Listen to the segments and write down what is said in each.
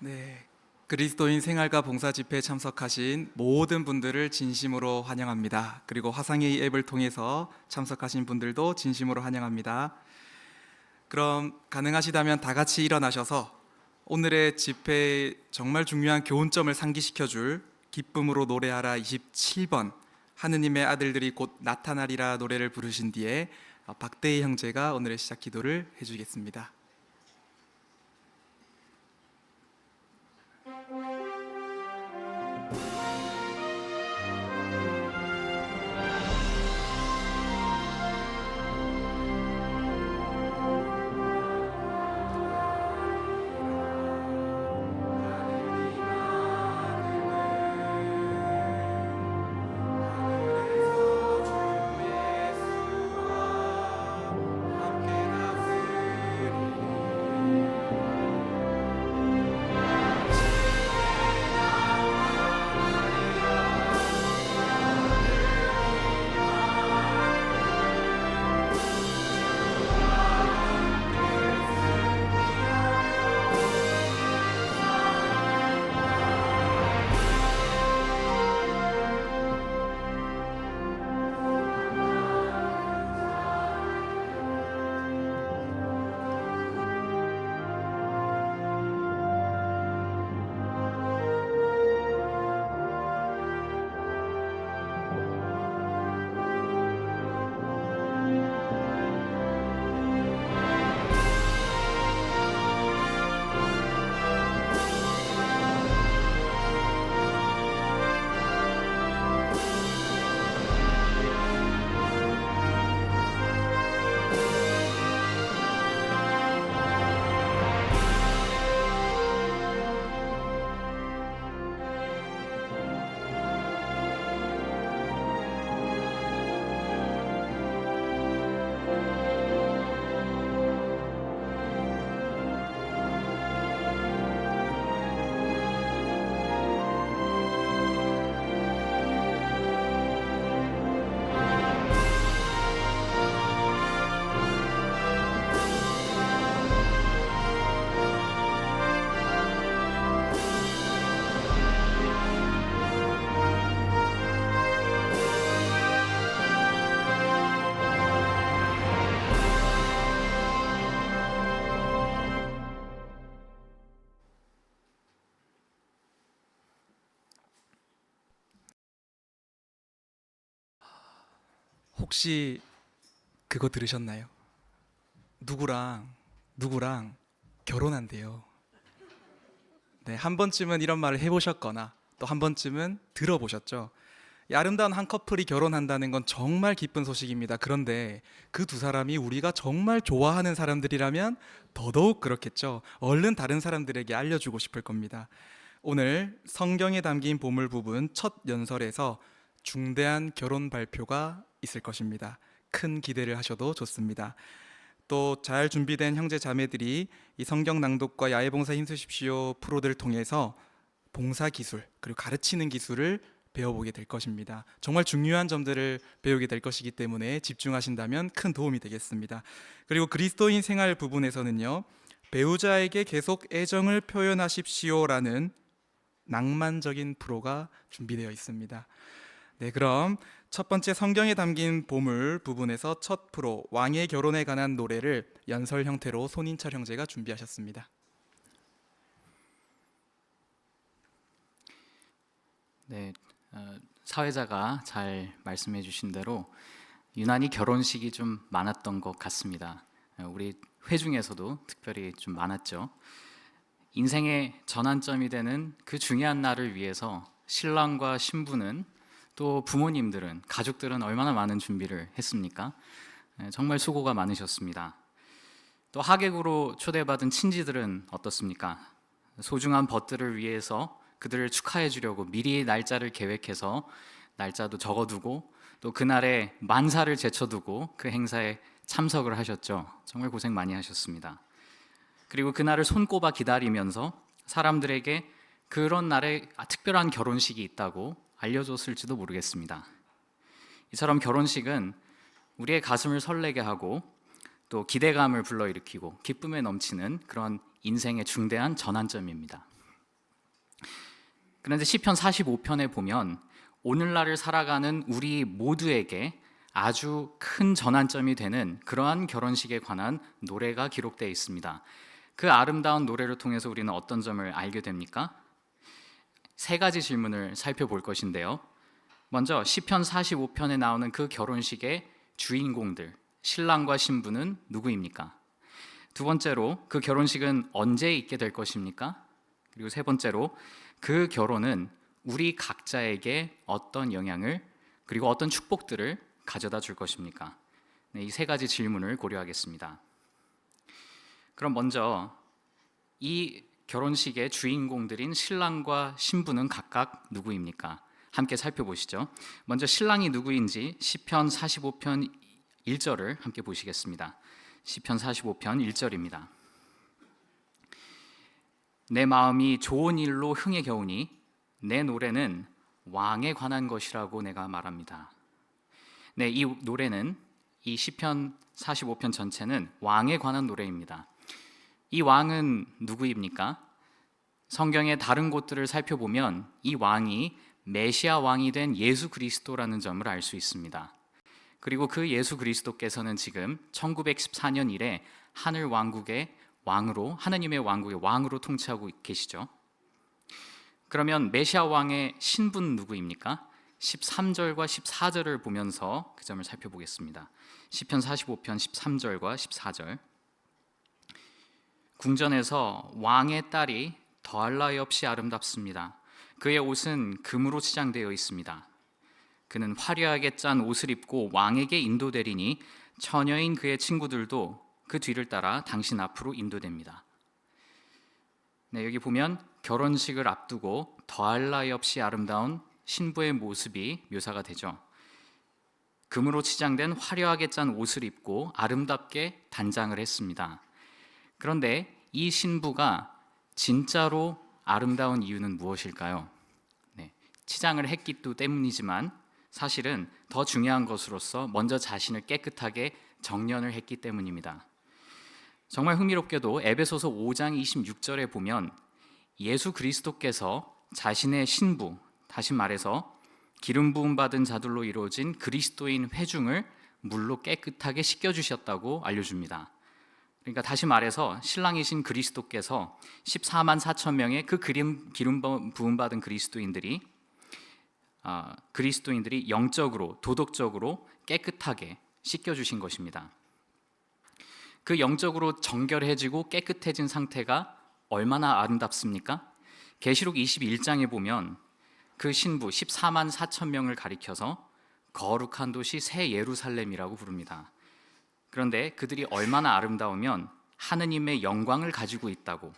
네, 그리스도인 생활과 봉사 집회에 참석하신 모든 분들을 진심으로 환영합니다. 그리고 화상회의 앱을 통해서 참석하신 분들도 진심으로 환영합니다. 그럼 가능하시다면 다 같이 일어나셔서 오늘의 집회에 정말 중요한 교훈점을 상기시켜 줄 기쁨으로 노래하라 27번 하느님의 아들들이 곧 나타나리라 노래를 부르신 뒤에 박대희 형제가 오늘의 시작 기도를 해주겠습니다. 혹시 그거 들으셨나요? 누구랑 결혼한대요. 네, 한 번쯤은 이런 말을 해보셨거나 또 한 번쯤은 들어보셨죠? 이 아름다운 한 커플이 결혼한다는 건 정말 기쁜 소식입니다. 그런데 그 두 사람이 우리가 정말 좋아하는 사람들이라면 더더욱 그렇겠죠. 얼른 다른 사람들에게 알려주고 싶을 겁니다. 오늘 성경에 담긴 보물 부분 첫 연설에서 중대한 결혼 발표가 있을 것입니다. 큰 기대를 하셔도 좋습니다. 또 잘 준비된 형제 자매들이 이 성경 낭독과 야외봉사 힘쓰십시오 프로들을 통해서 봉사 기술 그리고 가르치는 기술을 배워보게 될 것입니다. 정말 중요한 점들을 배우게 될 것이기 때문에 집중하신다면 큰 도움이 되겠습니다. 그리고 그리스도인 생활 부분에서는요, 배우자에게 계속 애정을 표현하십시오라는 낭만적인 프로가 준비되어 있습니다. 네, 그럼 첫 번째 성경에 담긴 보물 부분에서 첫 프로 왕의 결혼에 관한 노래를 연설 형태로 손인철 형제가 준비하셨습니다. 네, 사회자가 잘 말씀해 주신 대로 유난히 결혼식이 좀 많았던 것 같습니다. 우리 회 중에서도 특별히 좀 많았죠. 인생의 전환점이 되는 그 중요한 날을 위해서 신랑과 신부는 또 부모님들은 가족들은 얼마나 많은 준비를 했습니까? 정말 수고가 많으셨습니다. 또 하객으로 초대받은 친지들은 어떻습니까? 소중한 벗들을 위해서 그들을 축하해 주려고 미리 날짜를 계획해서 날짜도 적어두고 또 그날에 만사를 제쳐두고 그 행사에 참석을 하셨죠. 정말 고생 많이 하셨습니다. 그리고 그날을 손꼽아 기다리면서 사람들에게 그런 날에 특별한 결혼식이 있다고 알려줬을지도 모르겠습니다. 이처럼 결혼식은 우리의 가슴을 설레게 하고 또 기대감을 불러일으키고 기쁨에 넘치는 그런 인생의 중대한 전환점입니다. 그런데 시편 45편에 보면 오늘날을 살아가는 우리 모두에게 아주 큰 전환점이 되는 그러한 결혼식에 관한 노래가 기록되어 있습니다. 그 아름다운 노래를 통해서 우리는 어떤 점을 알게 됩니까? 세 가지 질문을 살펴볼 것인데요. 먼저 시편 45편에 나오는 그 결혼식의 주인공들, 신랑과 신부는 누구입니까? 두 번째로 그 결혼식은 언제 있게 될 것입니까? 그리고 세 번째로 그 결혼은 우리 각자에게 어떤 영향을 그리고 어떤 축복들을 가져다 줄 것입니까? 네, 이 세 가지 질문을 고려하겠습니다. 그럼 먼저 이 결혼식의 주인공들인 신랑과 신부는 각각 누구입니까? 함께 살펴보시죠. 먼저 신랑이 누구인지 시편 45편 1절을 함께 보시겠습니다. 시편 45편 1절입니다. 내 마음이 좋은 일로 흥에 겨우니 내 노래는 왕에 관한 것이라고 내가 말합니다. 네, 이 노래는 이 시편 45편 전체는 왕에 관한 노래입니다. 이 왕은 누구입니까? 성경의 다른 곳들을 살펴보면 이 왕이 메시아 왕이 된 예수 그리스도라는 점을 알 수 있습니다. 그리고 그 예수 그리스도께서는 지금 1914년 이래 하늘 왕국의 왕으로, 하느님의 왕국의 왕으로 통치하고 계시죠. 그러면 메시아 왕의 신분 누구입니까? 13절과 14절을 보면서 그 점을 살펴보겠습니다. 시편 45편 13절과 14절. 궁전에서 왕의 딸이 더할 나위 없이 아름답습니다. 그의 옷은 금으로 치장되어 있습니다. 그는 화려하게 짠 옷을 입고 왕에게 인도되리니 처녀인 그의 친구들도 그 뒤를 따라 당신 앞으로 인도됩니다. 네, 여기 보면 결혼식을 앞두고 더할 나위 없이 아름다운 신부의 모습이 묘사가 되죠. 금으로 치장된 화려하게 짠 옷을 입고 아름답게 단장을 했습니다. 그런데 이 신부가 진짜로 아름다운 이유는 무엇일까요? 네, 치장을 했기 때문이지만 사실은 더 중요한 것으로서 먼저 자신을 깨끗하게 정련을 했기 때문입니다. 정말 흥미롭게도 에베소서 5장 26절에 보면 예수 그리스도께서 자신의 신부, 다시 말해서 기름 부음 받은 자들로 이루어진 그리스도인 회중을 물로 깨끗하게 씻겨주셨다고 알려줍니다. 그러니까 다시 말해서 신랑이신 그리스도께서 14만 4천 명의 그 기름 부음 받은 그리스도인들이 영적으로 도덕적으로 깨끗하게 씻겨주신 것입니다. 그 영적으로 정결해지고 깨끗해진 상태가 얼마나 아름답습니까? 계시록 21장에 보면 그 신부 14만 4천 명을 가리켜서 거룩한 도시 새 예루살렘이라고 부릅니다. 그런데 그들이 얼마나 아름다우면 하느님의 영광을 가지고 있다고,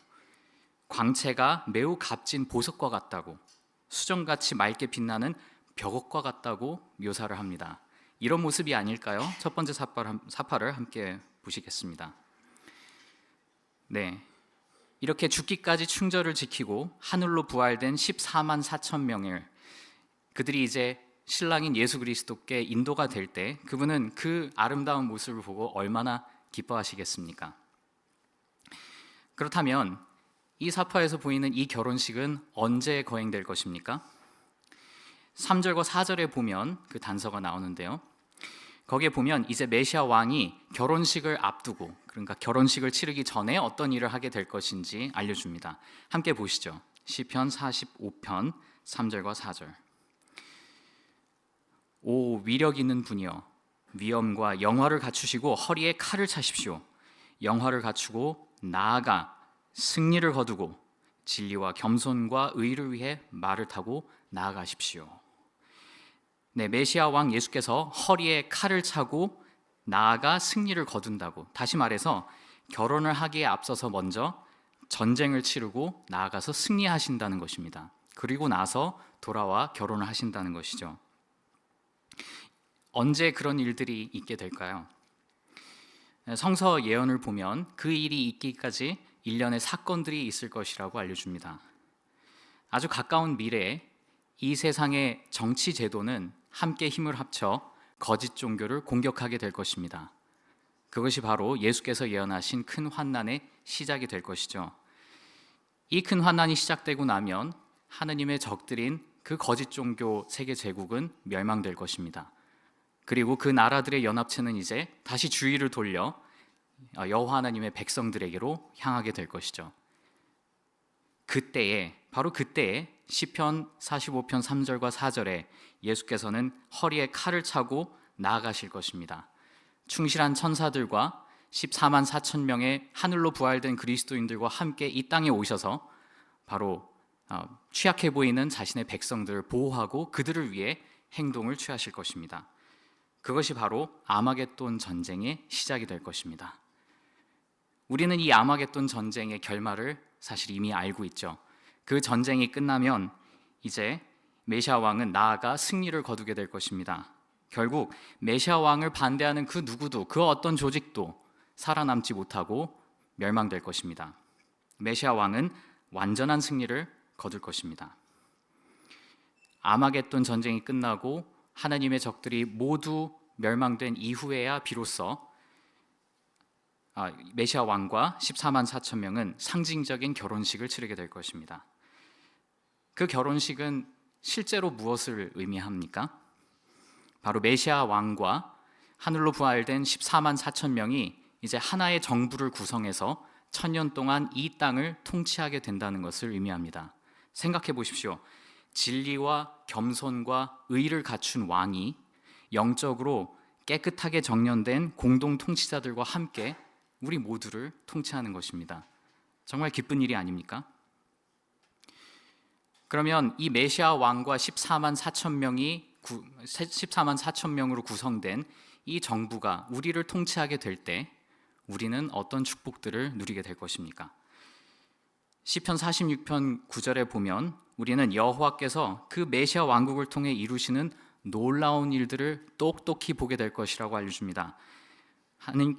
광채가 매우 값진 보석과 같다고, 수정같이 맑게 빛나는 벽옥과 같다고 묘사를 합니다. 이런 모습이 아닐까요? 첫 번째 사파를 함께 보시겠습니다. 네, 이렇게 죽기까지 충절을 지키고 하늘로 부활된 14만 4천 명을 그들이 이제 신랑인 예수 그리스도께 인도가 될 때 그분은 그 아름다운 모습을 보고 얼마나 기뻐하시겠습니까? 그렇다면 이 사파에서 보이는 이 결혼식은 언제 거행될 것입니까? 3절과 4절에 보면 그 단서가 나오는데요. 거기에 보면 이제 메시아 왕이 결혼식을 앞두고, 그러니까 결혼식을 치르기 전에 어떤 일을 하게 될 것인지 알려줍니다. 함께 보시죠. 시편 45편 3절과 4절. 오 위력 있는 분이여, 위엄과 영화를 갖추시고 허리에 칼을 차십시오. 영화를 갖추고 나아가 승리를 거두고 진리와 겸손과 의를 위해 말을 타고 나아가십시오. 네, 메시아 왕 예수께서 허리에 칼을 차고 나아가 승리를 거둔다고, 다시 말해서 결혼을 하기에 앞서서 먼저 전쟁을 치르고 나아가서 승리하신다는 것입니다. 그리고 나서 돌아와 결혼을 하신다는 것이죠. 언제 그런 일들이 있게 될까요? 성서 예언을 보면 그 일이 있기까지 1년의 사건들이 있을 것이라고 알려줍니다. 아주 가까운 미래에 이 세상의 정치 제도는 함께 힘을 합쳐 거짓 종교를 공격하게 될 것입니다. 그것이 바로 예수께서 예언하신 큰 환난의 시작이 될 것이죠. 이 큰 환난이 시작되고 나면 하느님의 적들인 그 거짓 종교 세계 제국은 멸망될 것입니다. 그리고 그 나라들의 연합체는 이제 다시 주의를 돌려 여호와 하나님의 백성들에게로 향하게 될 것이죠. 그때에, 바로 그때에 시편 45편 3절과 4절에 예수께서는 허리에 칼을 차고 나아가실 것입니다. 충실한 천사들과 14만 4천 명의 하늘로 부활된 그리스도인들과 함께 이 땅에 오셔서 바로 취약해 보이는 자신의 백성들을 보호하고 그들을 위해 행동을 취하실 것입니다. 그것이 바로 아마겟돈 전쟁의 시작이 될 것입니다. 우리는 이 아마겟돈 전쟁의 결말을 사실 이미 알고 있죠. 그 전쟁이 끝나면 이제 메시아 왕은 나아가 승리를 거두게 될 것입니다. 결국 메시아 왕을 반대하는 그 누구도, 그 어떤 조직도 살아남지 못하고 멸망될 것입니다. 메시아 왕은 완전한 승리를 거둘 것입니다. 아마겟돈 전쟁이 끝나고 하나님의 적들이 모두 멸망된 이후에야 비로소 메시아 왕과 14만 4천 명은 상징적인 결혼식을 치르게 될 것입니다. 그 결혼식은 실제로 무엇을 의미합니까? 바로 메시아 왕과 하늘로 부활된 14만 4천 명이 이제 하나의 정부를 구성해서 1000년 동안 이 땅을 통치하게 된다는 것을 의미합니다. 생각해 보십시오. 진리와 겸손과 의를 갖춘 왕이 영적으로 깨끗하게 정련된 공동 통치자들과 함께 우리 모두를 통치하는 것입니다. 정말 기쁜 일이 아닙니까? 그러면 이 메시아 왕과 14만 4천 명으로 구성된 이 정부가 우리를 통치하게 될 때 우리는 어떤 축복들을 누리게 될 것입니까? 시편 46편 9절에 보면 우리는 여호와께서 그 메시아 왕국을 통해 이루시는 놀라운 일들을 똑똑히 보게 될 것이라고 알려줍니다.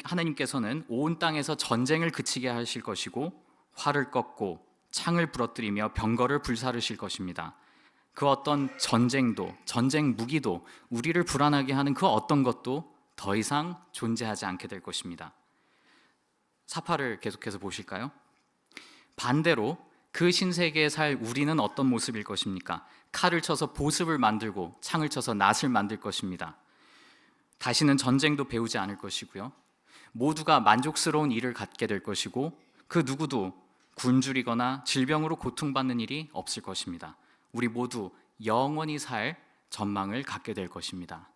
하나님께서는 온 땅에서 전쟁을 그치게 하실 것이고 활을 꺾고 창을 부러뜨리며 병거를 불사르실 것입니다. 그 어떤 전쟁도, 전쟁 무기도, 우리를 불안하게 하는 그 어떤 것도 더 이상 존재하지 않게 될 것입니다. 사파를 계속해서 보실까요? 반대로 그 신세계에 살 우리는 어떤 모습일 것입니까? 칼을 쳐서 보습을 만들고 창을 쳐서 낫을 만들 것입니다. 다시는 전쟁도 배우지 않을 것이고요. 모두가 만족스러운 일을 갖게 될 것이고 그 누구도 굶주리거나 질병으로 고통받는 일이 없을 것입니다. 우리 모두 영원히 살 전망을 갖게 될 것입니다.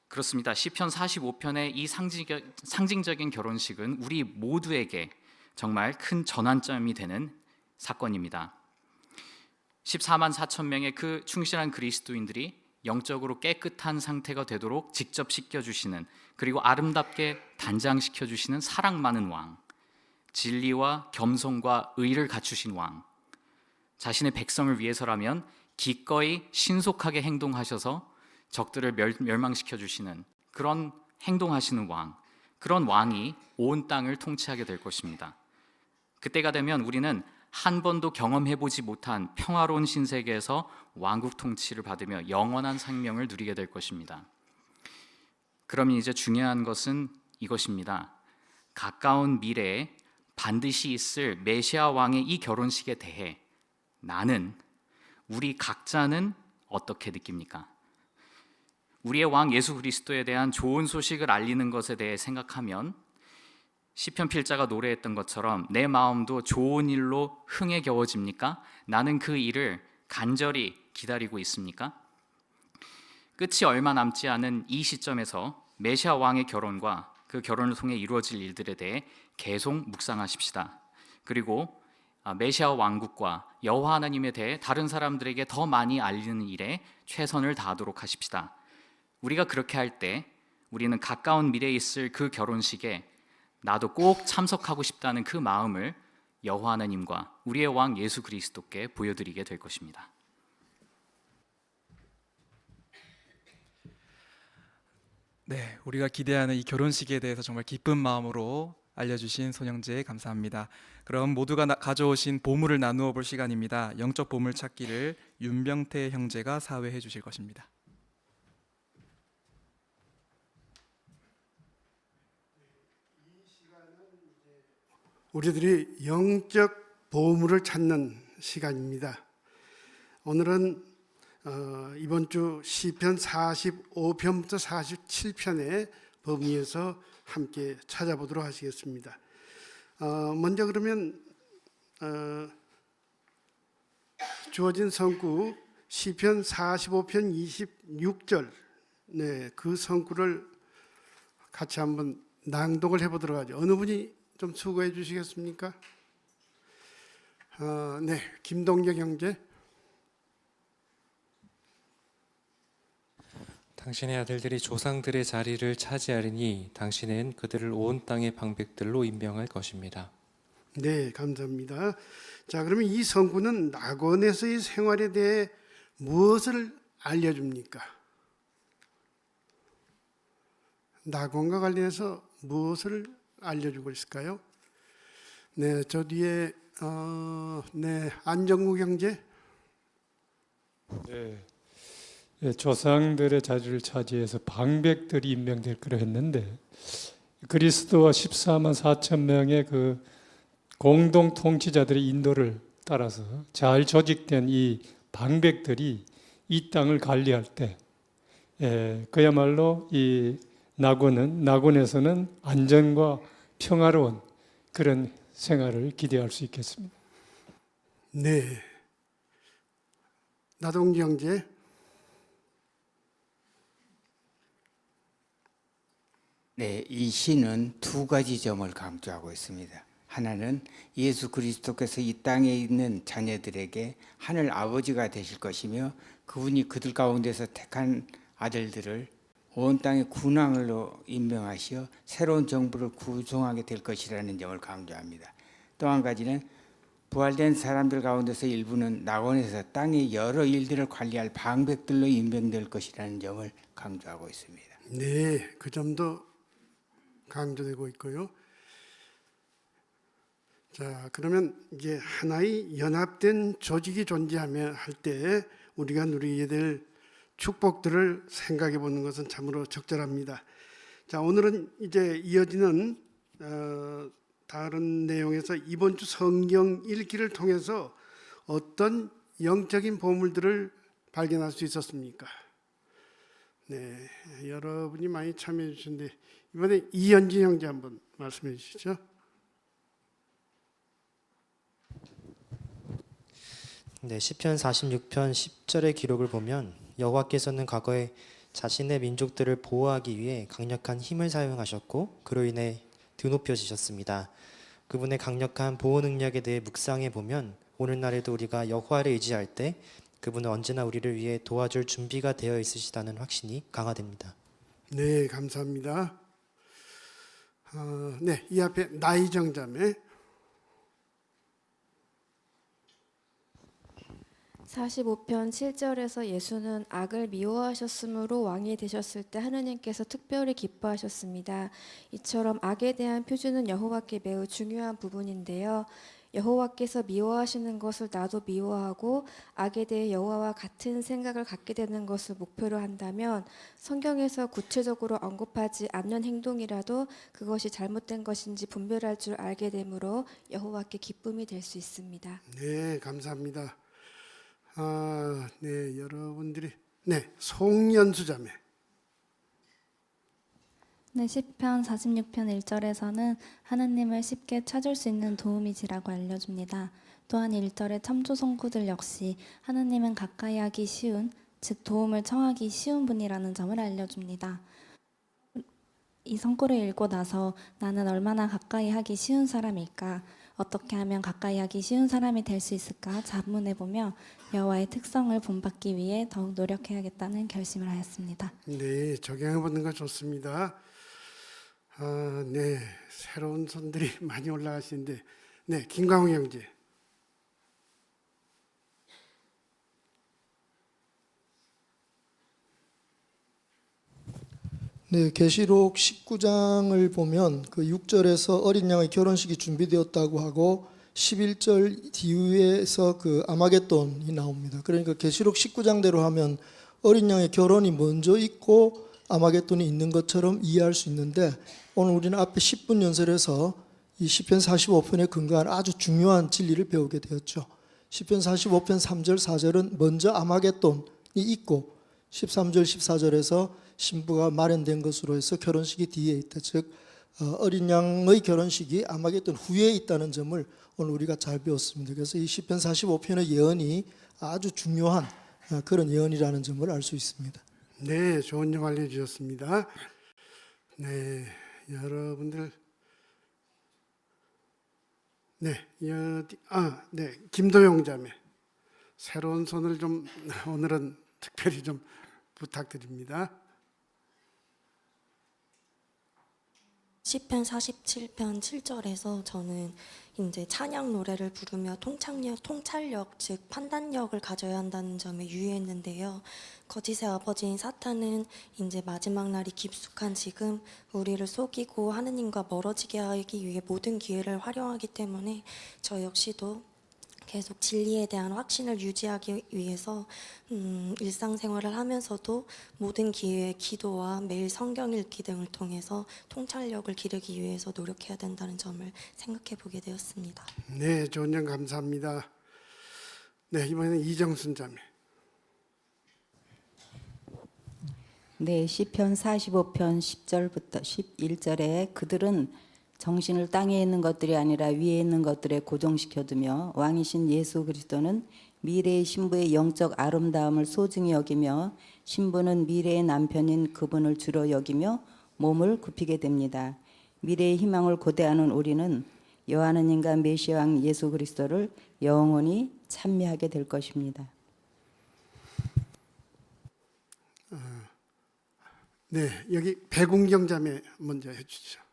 그렇습니다. 시편 45편의 이 상징적인 결혼식은 우리 모두에게 정말 큰 전환점이 되는 사건입니다. 14만 4천 명의 그 충실한 그리스도인들이 영적으로 깨끗한 상태가 되도록 직접 씻겨주시는, 그리고 아름답게 단장시켜주시는 사랑 많은 왕, 진리와 겸손과 의를 갖추신 왕, 자신의 백성을 위해서라면 기꺼이 신속하게 행동하셔서 적들을 멸망시켜 주시는 그런 행동하시는 왕, 그런 왕이 온 땅을 통치하게 될 것입니다. 그때가 되면 우리는 한 번도 경험해보지 못한 평화로운 신세계에서 왕국 통치를 받으며 영원한 생명을 누리게 될 것입니다. 그러면 이제 중요한 것은 이것입니다. 가까운 미래에 반드시 있을 메시아 왕의 이 결혼식에 대해 우리 각자는 어떻게 느낍니까? 우리의 왕 예수 그리스도에 대한 좋은 소식을 알리는 것에 대해 생각하면 시편 필자가 노래했던 것처럼 내 마음도 좋은 일로 흥에 겨워집니까? 나는 그 일을 간절히 기다리고 있습니까? 끝이 얼마 남지 않은 이 시점에서 메시아 왕의 결혼과 그 결혼을 통해 이루어질 일들에 대해 계속 묵상하십시다. 그리고 메시아 왕국과 여호와 하나님에 대해 다른 사람들에게 더 많이 알리는 일에 최선을 다하도록 하십시다. 우리가 그렇게 할 때 우리는 가까운 미래에 있을 그 결혼식에 나도 꼭 참석하고 싶다는 그 마음을 여호와 하나님과 우리의 왕 예수 그리스도께 보여드리게 될 것입니다. 네, 우리가 기대하는 이 결혼식에 대해서 정말 기쁜 마음으로 알려주신 손영재 감사합니다. 그럼 모두가 가져오신 보물을 나누어 볼 시간입니다. 영적 보물 찾기를 윤병태 형제가 사회해 주실 것입니다. 우리들이 영적 보물을 찾는 시간입니다. 오늘은 이번 주 시편 45편부터 47편의 범위에서 함께 찾아보도록 하시겠습니다. 먼저 그러면 주어진 성구 시편 45편 26절, 그 성구를 같이 한번 낭독을 해보도록 하죠. 어느 분이 좀 수고해 주시겠습니까? 김동경 형제. 당신의 아들들이 조상들의 자리를 차지하리니 당신은 그들을 온 땅의 방백들로 임명할 것입니다. 네, 감사합니다. 자, 그러면 이 성구는 낙원에서의 생활에 대해 무엇을 알려줍니까? 낙원과 관련해서 무엇을 알려주고 있을까요? 네, 저 뒤에 안정국 형제. 네, 조상들의 자리를 차지해서 방백들이 임명될 거라 했는데 그리스도와 14만 4천 명의 그 공동 통치자들의 인도를 따라서 잘 조직된 이 방백들이 이 땅을 관리할 때 그야말로 이 낙원에서는 안전과 평화로운 그런 생활을 기대할 수 있겠습니다. 네, 나동기 형제. 네, 이 시는 두 가지 점을 강조하고 있습니다. 하나는 예수 그리스도께서 이 땅에 있는 자녀들에게 하늘 아버지가 되실 것이며 그분이 그들 가운데서 택한 아들들을 온 땅의 군왕으로 임명하시어 새로운 정부를 구성하게 될 것이라는 점을 강조합니다. 또 한 가지는 부활된 사람들 가운데서 일부는 낙원에서 땅의 여러 일들을 관리할 방백들로 임명될 것이라는 점을 강조하고 있습니다. 네, 그 점도 강조되고 있고요. 자, 그러면 이제 하나의 연합된 조직이 존재하며 할 때 우리가 누리게 될 축복들을 생각해 보는 것은 참으로 적절합니다. 자, 오늘은 이제 이어지는 다른 내용에서 이번 주 성경 읽기를 통해서 어떤 영적인 보물들을 발견할 수 있었습니까? 네, 여러분이 많이 참여해 주셨는데 이번에 이현진 형제 한번 말씀해 주시죠. 네, 시편 46편 10절의 기록을 보면 여호와께서는 과거에 자신의 민족들을 보호하기 위해 강력한 힘을 사용하셨고 그로 인해 드높여지셨습니다. 그분의 강력한 보호 능력에 대해 묵상해 보면 오늘날에도 우리가 여호와를 의지할 때 그분은 언제나 우리를 위해 도와줄 준비가 되어 있으시다는 확신이 강화됩니다. 네, 감사합니다. 이 앞에 나이정 자매. 45편 7절에서 예수는 악을 미워하셨으므로 왕이 되셨을 때 하느님께서 특별히 기뻐하셨습니다. 이처럼 악에 대한 표준은 여호와께 매우 중요한 부분인데요. 여호와께서 미워하시는 것을 나도 미워하고 악에 대해 여호와와 같은 생각을 갖게 되는 것을 목표로 한다면 성경에서 구체적으로 언급하지 않는 행동이라도 그것이 잘못된 것인지 분별할 줄 알게 되므로 여호와께 기쁨이 될 수 있습니다. 네, 감사합니다. 여러분들이 송연수 자매. 네, 시편 46편 1절에서는 하느님을 쉽게 찾을 수 있는 도우미지라고 알려줍니다. 또한 1절의 참조 성구들 역시 하느님은 가까이 하기 쉬운, 즉 도움을 청하기 쉬운 분이라는 점을 알려줍니다. 이 성구를 읽고 나서 나는 얼마나 가까이 하기 쉬운 사람일까? 어떻게 하면 가까이 하기 쉬운 사람이 될 수 있을까 자문해보며 여호와의 특성을 본받기 위해 더욱 노력해야겠다는 결심을 하였습니다. 네, 적용해보는 거 좋습니다. 새로운 손들이 많이 올라가시는데, 김광호 형제. 네, 계시록 19장을 보면 그 6절에서 어린 양의 결혼식이 준비되었다고 하고 11절 뒤에서 그 아마겟돈이 나옵니다. 그러니까 계시록 19장대로 하면 어린 양의 결혼이 먼저 있고 아마겟돈이 있는 것처럼 이해할 수 있는데 오늘 우리는 앞에 10분 연설에서 이 시편 45편에 근거한 아주 중요한 진리를 배우게 되었죠. 시편 45편 3절 4절은 먼저 아마겟돈이 있고 13절 14절에서 신부가 마련된 것으로 해서 결혼식이 뒤에 있다. 즉 어린 양의 결혼식이 아마겟돈 후에 있다는 점을 오늘 우리가 잘 배웠습니다. 그래서 이 시편 45편의 예언이 아주 중요한 그런 예언이라는 점을 알 수 있습니다. 네, 좋은 점 알려주셨습니다. 네, 여러분들, 김도영 자매, 새로운 손을 좀 오늘은 특별히 좀 부탁드립니다. 시편 47편 7절에서 저는 이제 찬양 노래를 부르며 통찰력, 즉 판단력을 가져야 한다는 점에 유의했는데요. 거짓의 아버지인 사탄은 이제 마지막 날이 깊숙한 지금 우리를 속이고 하느님과 멀어지게 하기 위해 모든 기회를 활용하기 때문에 저 역시도 계속 진리에 대한 확신을 유지하기 위해서 일상생활을 하면서도 모든 기회에 기도와 매일 성경 읽기 등을 통해서 통찰력을 기르기 위해서 노력해야 된다는 점을 생각해 보게 되었습니다. 네, 좋은 점 감사합니다. 네, 이번에는 이정순 자매. 네, 시편 45편 10절부터 11절에 그들은 정신을 땅에 있는 것들이 아니라 위에 있는 것들에 고정시켜두며 왕이신 예수 그리스도는 미래의 신부의 영적 아름다움을 소중히 여기며 신부는 미래의 남편인 그분을 주로 여기며 몸을 굽히게 됩니다. 미래의 희망을 고대하는 우리는 여호와하느님과 메시아 왕 예수 그리스도를 영원히 찬미하게 될 것입니다. 네, 여기 배궁경 자매 먼저 해주시죠.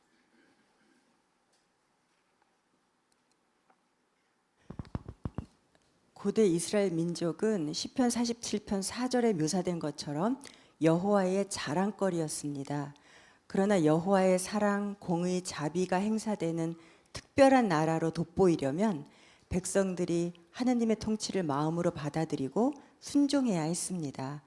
고대 이스라엘 민족은 시편 47편 4절에 묘사된 것처럼 여호와의 자랑거리였습니다. 그러나 여호와의 사랑, 공의, 자비가 행사되는 특별한 나라로 돋보이려면 백성들이 하느님의 통치를 마음으로 받아들이고 순종해야 했습니다.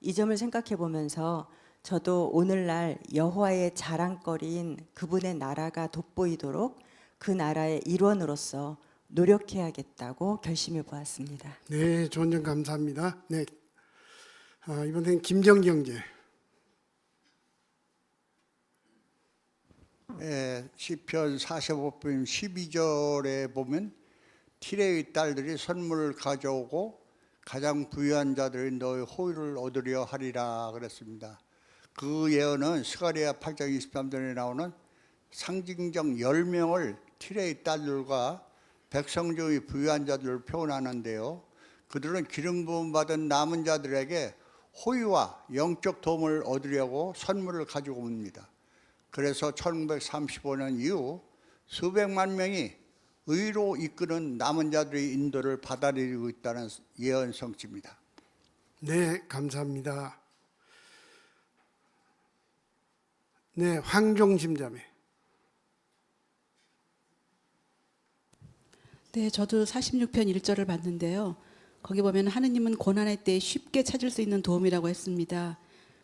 이 점을 생각해 보면서 저도 오늘날 여호와의 자랑거리인 그분의 나라가 돋보이도록 그 나라의 일원으로서 노력해야겠다고 결심해 보았습니다. 네, 좋은 점 감사합니다. 네, 이번엔 김정경 제. 시편 45편 12절에 보면 티레의 딸들이 선물을 가져오고 가장 부유한 자들이 너의 호의를 얻으려 하리라 그랬습니다. 그 예언은 스가랴 8장 23절에 나오는 상징적 10명을 티레의 딸들과 백성 중의 부유한 자들을 표현하는데요. 그들은 기름 부음 받은 남은 자들에게 호의와 영적 도움을 얻으려고 선물을 가지고 옵니다. 그래서 1935년 이후 수백만 명이 의로 이끄는 남은 자들의 인도를 받아들이고 있다는 예언 성취입니다. 네, 감사합니다. 네, 황종심 자매. 네, 저도 46편 1절을 봤는데요. 거기 보면 하느님은 고난의 때 쉽게 찾을 수 있는 도움이라고 했습니다.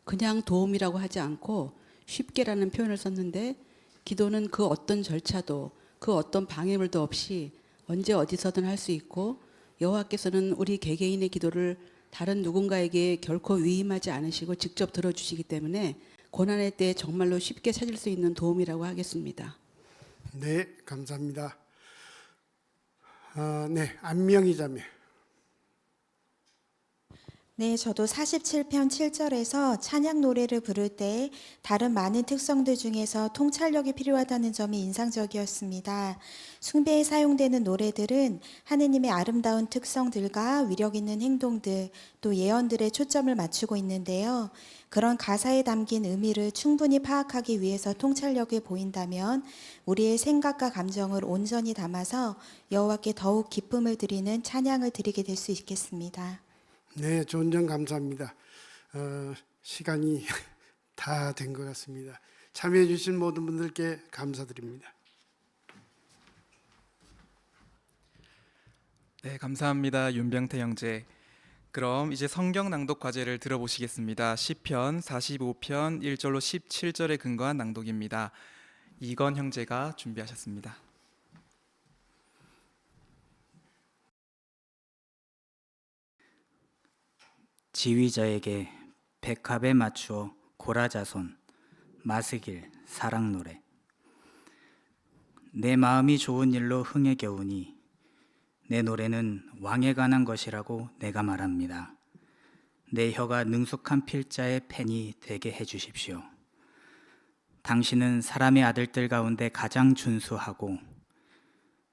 그냥 도움이라고 하지 않고 쉽게라는 표현을 썼는데 기도는 그 어떤 절차도 그 어떤 방해물도 없이 언제 어디서든 할 수 있고 여호와께서는 우리 개개인의 기도를 다른 누군가에게 결코 위임하지 않으시고 직접 들어주시기 때문에 고난의 때 정말로 쉽게 찾을 수 있는 도움이라고 하겠습니다. 네, 감사합니다. 네, 안명희 자매. 네, 저도 47편 7절에서 찬양 노래를 부를 때 다른 많은 특성들 중에서 통찰력이 필요하다는 점이 인상적이었습니다. 숭배에 사용되는 노래들은 하느님의 아름다운 특성들과 위력 있는 행동들, 또 예언들에 초점을 맞추고 있는데요. 그런 가사에 담긴 의미를 충분히 파악하기 위해서 통찰력을 보인다면 우리의 생각과 감정을 온전히 담아서 여호와께 더욱 기쁨을 드리는 찬양을 드리게 될 수 있겠습니다. 네, 좋은 점 감사합니다. 시간이 다 된 것 같습니다. 참여해 주신 모든 분들께 감사드립니다. 네, 감사합니다. 윤병태 형제. 그럼 이제 성경 낭독 과제를 들어보시겠습니다. 시편 45편 1절로 17절에 근거한 낭독입니다. 이건 형제가 준비하셨습니다. 지휘자에게 백합에 맞추어 고라자손 마스길 사랑 노래. 내 마음이 좋은 일로 흥에 겨우니 내 노래는 왕에 관한 것이라고 내가 말합니다. 내 혀가 능숙한 필자의 펜이 되게 해주십시오. 당신은 사람의 아들들 가운데 가장 준수하고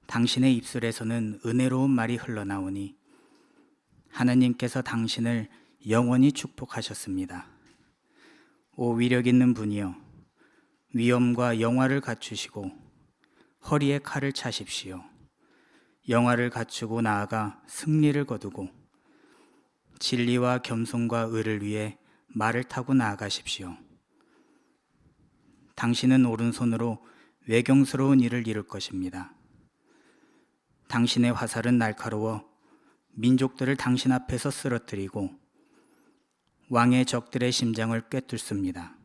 당신의 입술에서는 은혜로운 말이 흘러나오니 하나님께서 당신을 영원히 축복하셨습니다. 오 위력 있는 분이여, 위엄과 영화를 갖추시고 허리에 칼을 차십시오. 영화를 갖추고 나아가 승리를 거두고 진리와 겸손과 의를 위해 말을 타고 나아가십시오. 당신은 오른손으로 외경스러운 일을 이룰 것입니다. 당신의 화살은 날카로워 민족들을 당신 앞에서 쓰러뜨리고 왕의 적들의 심장을 꿰뚫습니다.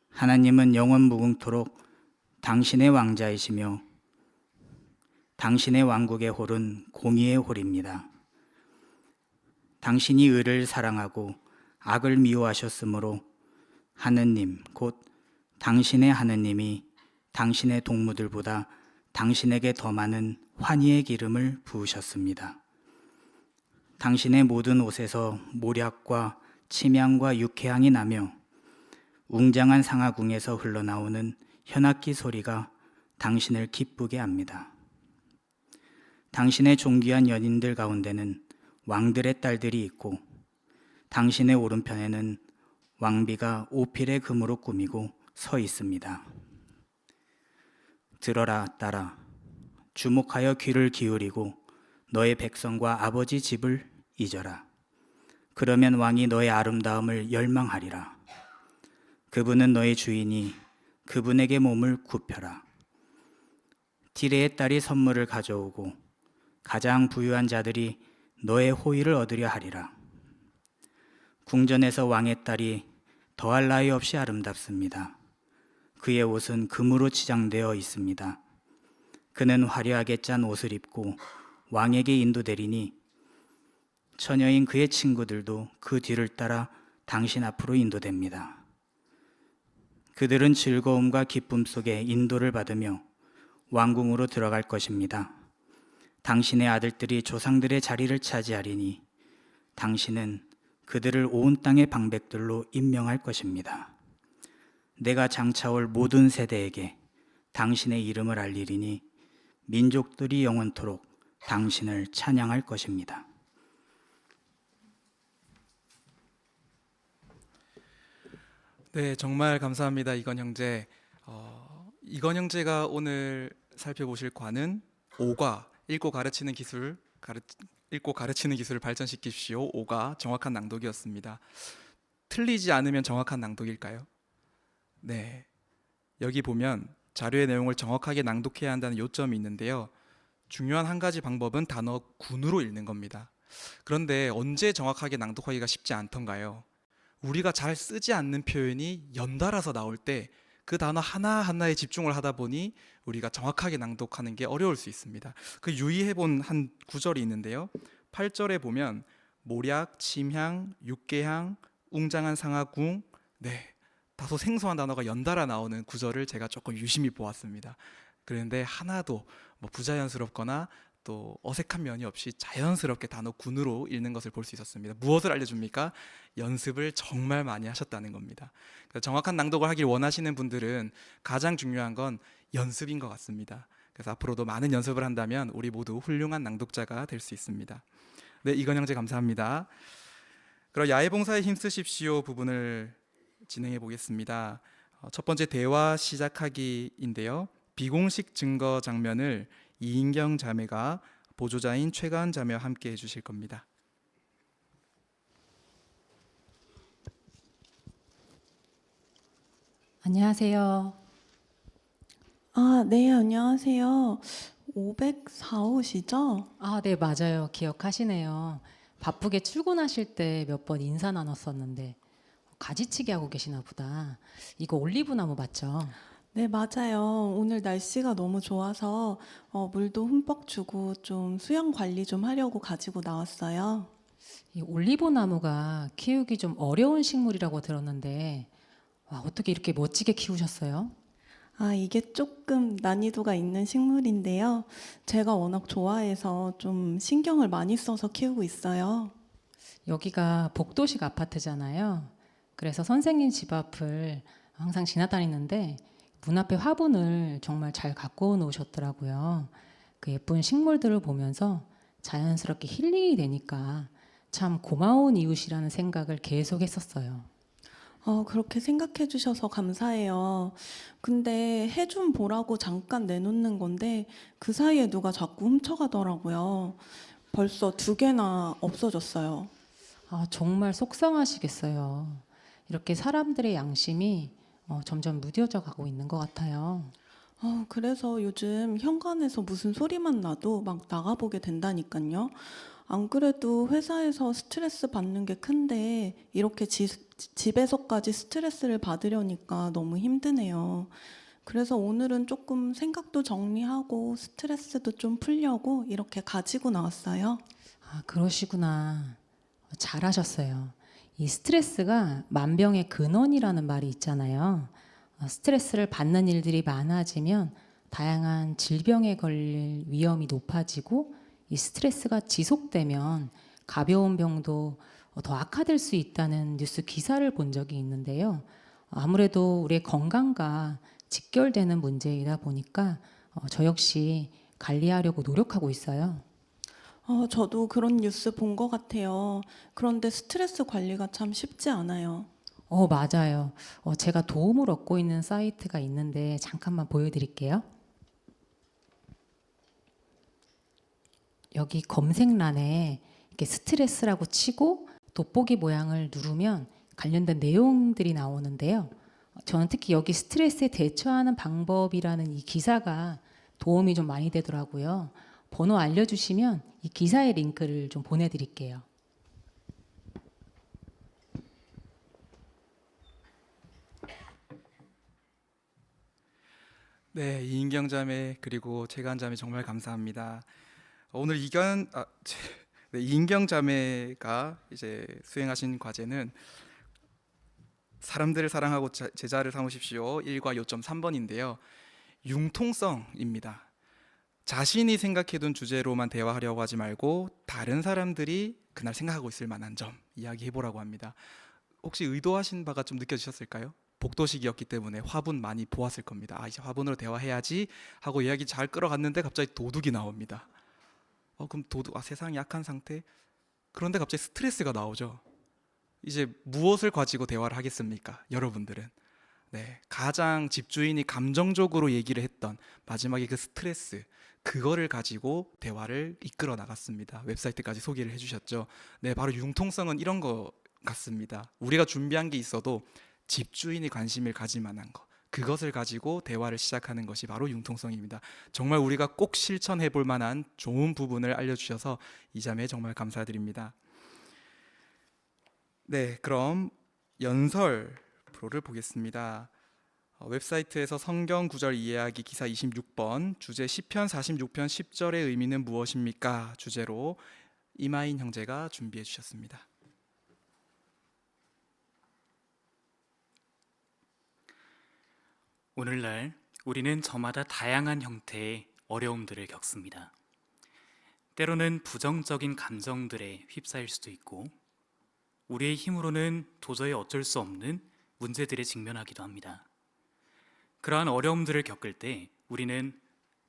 하나님은 영원 무궁토록 당신의 왕자이시며 당신의 왕국의 홀은 공의의 홀입니다. 당신이 의를 사랑하고 악을 미워하셨으므로 하느님 곧 당신의 하느님이 당신의 동무들보다 당신에게 더 많은 환희의 기름을 부으셨습니다. 당신의 모든 옷에서 모략과 침향과 육해향이 나며 웅장한 상하궁에서 흘러나오는 현악기 소리가 당신을 기쁘게 합니다. 당신의 존귀한 연인들 가운데는 왕들의 딸들이 있고 당신의 오른편에는 왕비가 오필의 금으로 꾸미고 서 있습니다. 들어라 딸아, 주목하여 귀를 기울이고 너의 백성과 아버지 집을 잊어라. 그러면 왕이 너의 아름다움을 열망하리라. 그분은 너의 주인이 그분에게 몸을 굽혀라. 디레의 딸이 선물을 가져오고 가장 부유한 자들이 너의 호의를 얻으려 하리라. 궁전에서 왕의 딸이 더할 나위 없이 아름답습니다. 그의 옷은 금으로 치장되어 있습니다. 그는 화려하게 짠 옷을 입고 왕에게 인도되리니 처녀인 그의 친구들도 그 뒤를 따라 당신 앞으로 인도됩니다. 그들은 즐거움과 기쁨 속에 인도를 받으며 왕궁으로 들어갈 것입니다. 당신의 아들들이 조상들의 자리를 차지하리니 당신은 그들을 온 땅의 방백들로 임명할 것입니다. 내가 장차올 모든 세대에게 당신의 이름을 알리리니 민족들이 영원토록 당신을 찬양할 것입니다. 네, 정말 감사합니다, 이건 형제. 이건 형제가 오늘 살펴보실 과는 5과 읽고 가르치는 기술을 발전시키십시오. 5가 정확한 낭독이었습니다. 틀리지 않으면 정확한 낭독일까요? 네, 여기 보면 자료의 내용을 정확하게 낭독해야 한다는 요점이 있는데요. 중요한 한 가지 방법은 단어 군으로 읽는 겁니다. 그런데 언제 정확하게 낭독하기가 쉽지 않던가요? 우리가 잘 쓰지 않는 표현이 연달아서 나올 때 그 단어 하나하나에 집중을 하다 보니 우리가 정확하게 낭독하는 게 어려울 수 있습니다. 그 유의해 본 한 구절이 있는데요. 8절에 보면 모략, 침향, 육계향, 웅장한 상하궁, 네, 다소 생소한 단어가 연달아 나오는 구절을 제가 조금 유심히 보았습니다. 그런데 하나도 부자연스럽거나 또 어색한 면이 없이 자연스럽게 단어 군으로 읽는 것을 볼 수 있었습니다. 무엇을 알려줍니까? 연습을 정말 많이 하셨다는 겁니다. 정확한 낭독을 하길 원하시는 분들은 가장 중요한 건 연습인 것 같습니다. 그래서 앞으로도 많은 연습을 한다면 우리 모두 훌륭한 낭독자가 될 수 있습니다. 네, 이건 형제 감사합니다. 그럼 야외봉사에 힘쓰십시오 부분을 진행해 보겠습니다. 첫 번째 대화 시작하기인데요. 비공식 증거 장면을 이인경 자매가 보조자인 최가은 자매와 함께 해주실 겁니다. 안녕하세요. 네, 안녕하세요. 504호시죠? 네, 맞아요. 기억하시네요. 바쁘게 출근하실 때 몇 번 인사 나눴었는데 가지치기 하고 계시나 보다. 이거 올리브나무 맞죠? 네, 맞아요. 오늘 날씨가 너무 좋아서 물도 흠뻑 주고 좀 수영 관리 좀 하려고 가지고 나왔어요. 이 올리브 나무가 키우기 좀 어려운 식물이라고 들었는데 와, 어떻게 이렇게 멋지게 키우셨어요? 이게 조금 난이도가 있는 식물인데요. 제가 워낙 좋아해서 좀 신경을 많이 써서 키우고 있어요. 여기가 복도식 아파트잖아요. 그래서 선생님 집 앞을 항상 지나다니는데 문 앞에 화분을 정말 잘 갖고 놓으셨더라고요. 그 예쁜 식물들을 보면서 자연스럽게 힐링이 되니까 참 고마운 이웃이라는 생각을 계속 했었어요. 그렇게 생각해 주셔서 감사해요. 근데 해 좀 보라고 잠깐 내놓는 건데 그 사이에 누가 자꾸 훔쳐가더라고요. 벌써 2개나 없어졌어요. 정말 속상하시겠어요. 이렇게 사람들의 양심이 점점 무뎌져 가고 있는 것 같아요. 그래서 요즘 현관에서 무슨 소리만 나도 막 나가보게 된다니까요. 안 그래도 회사에서 스트레스 받는 게 큰데 이렇게 집에서까지 스트레스를 받으려니까 너무 힘드네요. 그래서 오늘은 조금 생각도 정리하고 스트레스도 좀 풀려고 이렇게 가지고 나왔어요. 그러시구나. 잘하셨어요. 이 스트레스가 만병의 근원이라는 말이 있잖아요. 스트레스를 받는 일들이 많아지면 다양한 질병에 걸릴 위험이 높아지고 이 스트레스가 지속되면 가벼운 병도 더 악화될 수 있다는 뉴스 기사를 본 적이 있는데요. 아무래도 우리의 건강과 직결되는 문제이다 보니까 저 역시 관리하려고 노력하고 있어요. 저도 그런 뉴스 본 것 같아요. 그런데 스트레스 관리가 참 쉽지 않아요. 맞아요. 제가 도움을 얻고 있는 사이트가 있는데 잠깐만 보여드릴게요. 여기 검색란에 이렇게 스트레스라고 치고 돋보기 모양을 누르면 관련된 내용들이 나오는데요. 저는 특히 여기 스트레스에 대처하는 방법이라는 이 기사가 도움이 좀 많이 되더라고요. 번호 알려주시면 이 기사의 링크를 좀 보내드릴게요. 네, 이인경 자매 그리고 최가은 자매 정말 감사합니다. 오늘 이인경 자매가 이제 수행하신 과제는 사람들을 사랑하고 제자를 삼으십시오. 1과 요점 3번인데요. 융통성입니다. 자신이 생각해둔 주제로만 대화하려고 하지 말고 다른 사람들이 그날 생각하고 있을 만한 점 이야기해보라고 합니다. 혹시 의도하신 바가 좀 느껴지셨을까요? 복도식이었기 때문에 화분 많이 보았을 겁니다. 이제 화분으로 대화해야지 하고 이야기 잘 끌어갔는데 갑자기 도둑이 나옵니다. 그럼 도둑, 세상이 약한 상태? 그런데 갑자기 스트레스가 나오죠. 이제 무엇을 가지고 대화를 하겠습니까? 여러분들은. 네, 가장 집주인이 감정적으로 얘기를 했던 마지막에 그 스트레스, 그거를 가지고 대화를 이끌어 나갔습니다. 웹사이트까지 소개를 해주셨죠. 네, 바로 융통성은 이런 거 같습니다. 우리가 준비한 게 있어도 집주인이 관심을 가질 만한 거, 그것을 가지고 대화를 시작하는 것이 바로 융통성입니다. 정말 우리가 꼭 실천해 볼 만한 좋은 부분을 알려주셔서 이 자매 정말 감사드립니다. 네, 그럼 연설 프로를 보겠습니다. 웹사이트에서 성경 구절 이해하기 기사 26번 주제 시편 46편 10절의 의미는 무엇입니까? 주제로 이마인 형제가 준비해 주셨습니다. 오늘날 우리는 저마다 다양한 형태의 어려움들을 겪습니다. 때로는 부정적인 감정들에 휩싸일 수도 있고 우리의 힘으로는 도저히 어쩔 수 없는 문제들에 직면하기도 합니다. 그러한 어려움들을 겪을 때 우리는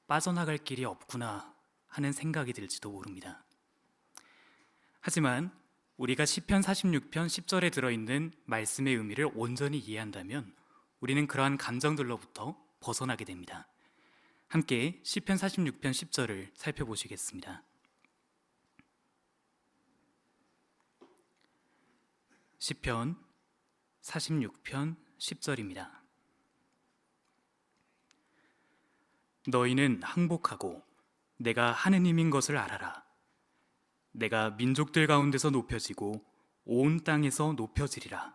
빠져나갈 길이 없구나 하는 생각이 들지도 모릅니다. 하지만 우리가 시편 46편 10절에 들어있는 말씀의 의미를 온전히 이해한다면 우리는 그러한 감정들로부터 벗어나게 됩니다. 함께 시편 46편 10절을 살펴보시겠습니다. 시편 46편 10절입니다. 너희는 항복하고 내가 하느님인 것을 알아라. 내가 민족들 가운데서 높여지고 온 땅에서 높여지리라.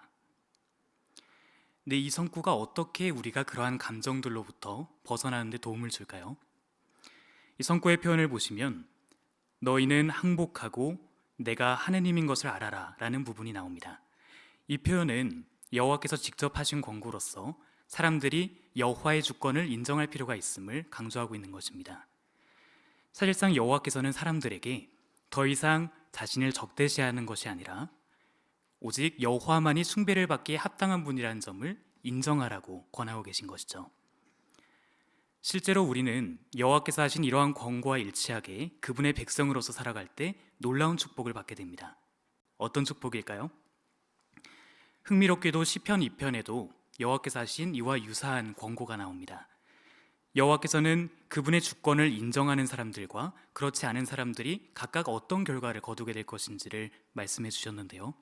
근데 이 성구가 어떻게 우리가 그러한 감정들로부터 벗어나는 데 도움을 줄까요? 이 성구의 표현을 보시면 너희는 항복하고 내가 하느님인 것을 알아라 라는 부분이 나옵니다. 이 표현은 여호와께서 직접 하신 권고로서 사람들이 여호와의 주권을 인정할 필요가 있음을 강조하고 있는 것입니다. 사실상 여호와께서는 사람들에게 더 이상 자신을 적대시하는 것이 아니라 오직 여호와만이 숭배를 받기에 합당한 분이라는 점을 인정하라고 권하고 계신 것이죠. 실제로 우리는 여호와께서 하신 이러한 권고와 일치하게 그분의 백성으로서 살아갈 때 놀라운 축복을 받게 됩니다. 어떤 축복일까요? 흥미롭게도 시편 2편에도 여호와께서 하신 이와 유사한 권고가 나옵니다. 여호와께서는 그분의 주권을 인정하는 사람들과 그렇지 않은 사람들이 각각 어떤 결과를 거두게 될 것인지를 말씀해 주셨는데요.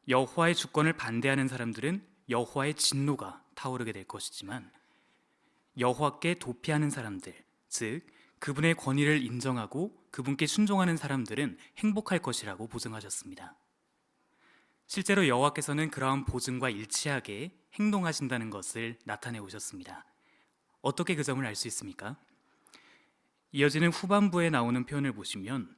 여호와의 주권을 반대하는 사람들은 여호와의 진노가 타오르게 될 것이지만 여호와께 도피하는 사람들, 즉 그분의 권위를 인정하고 그분께 순종하는 사람들은 행복할 것이라고 보증하셨습니다. 실제로 여호와께서는 그러한 보증과 일치하게 행동하신다는 것을 나타내 오셨습니다. 어떻게 그 점을 알 수 있습니까? 이어지는 후반부에 나오는 표현을 보시면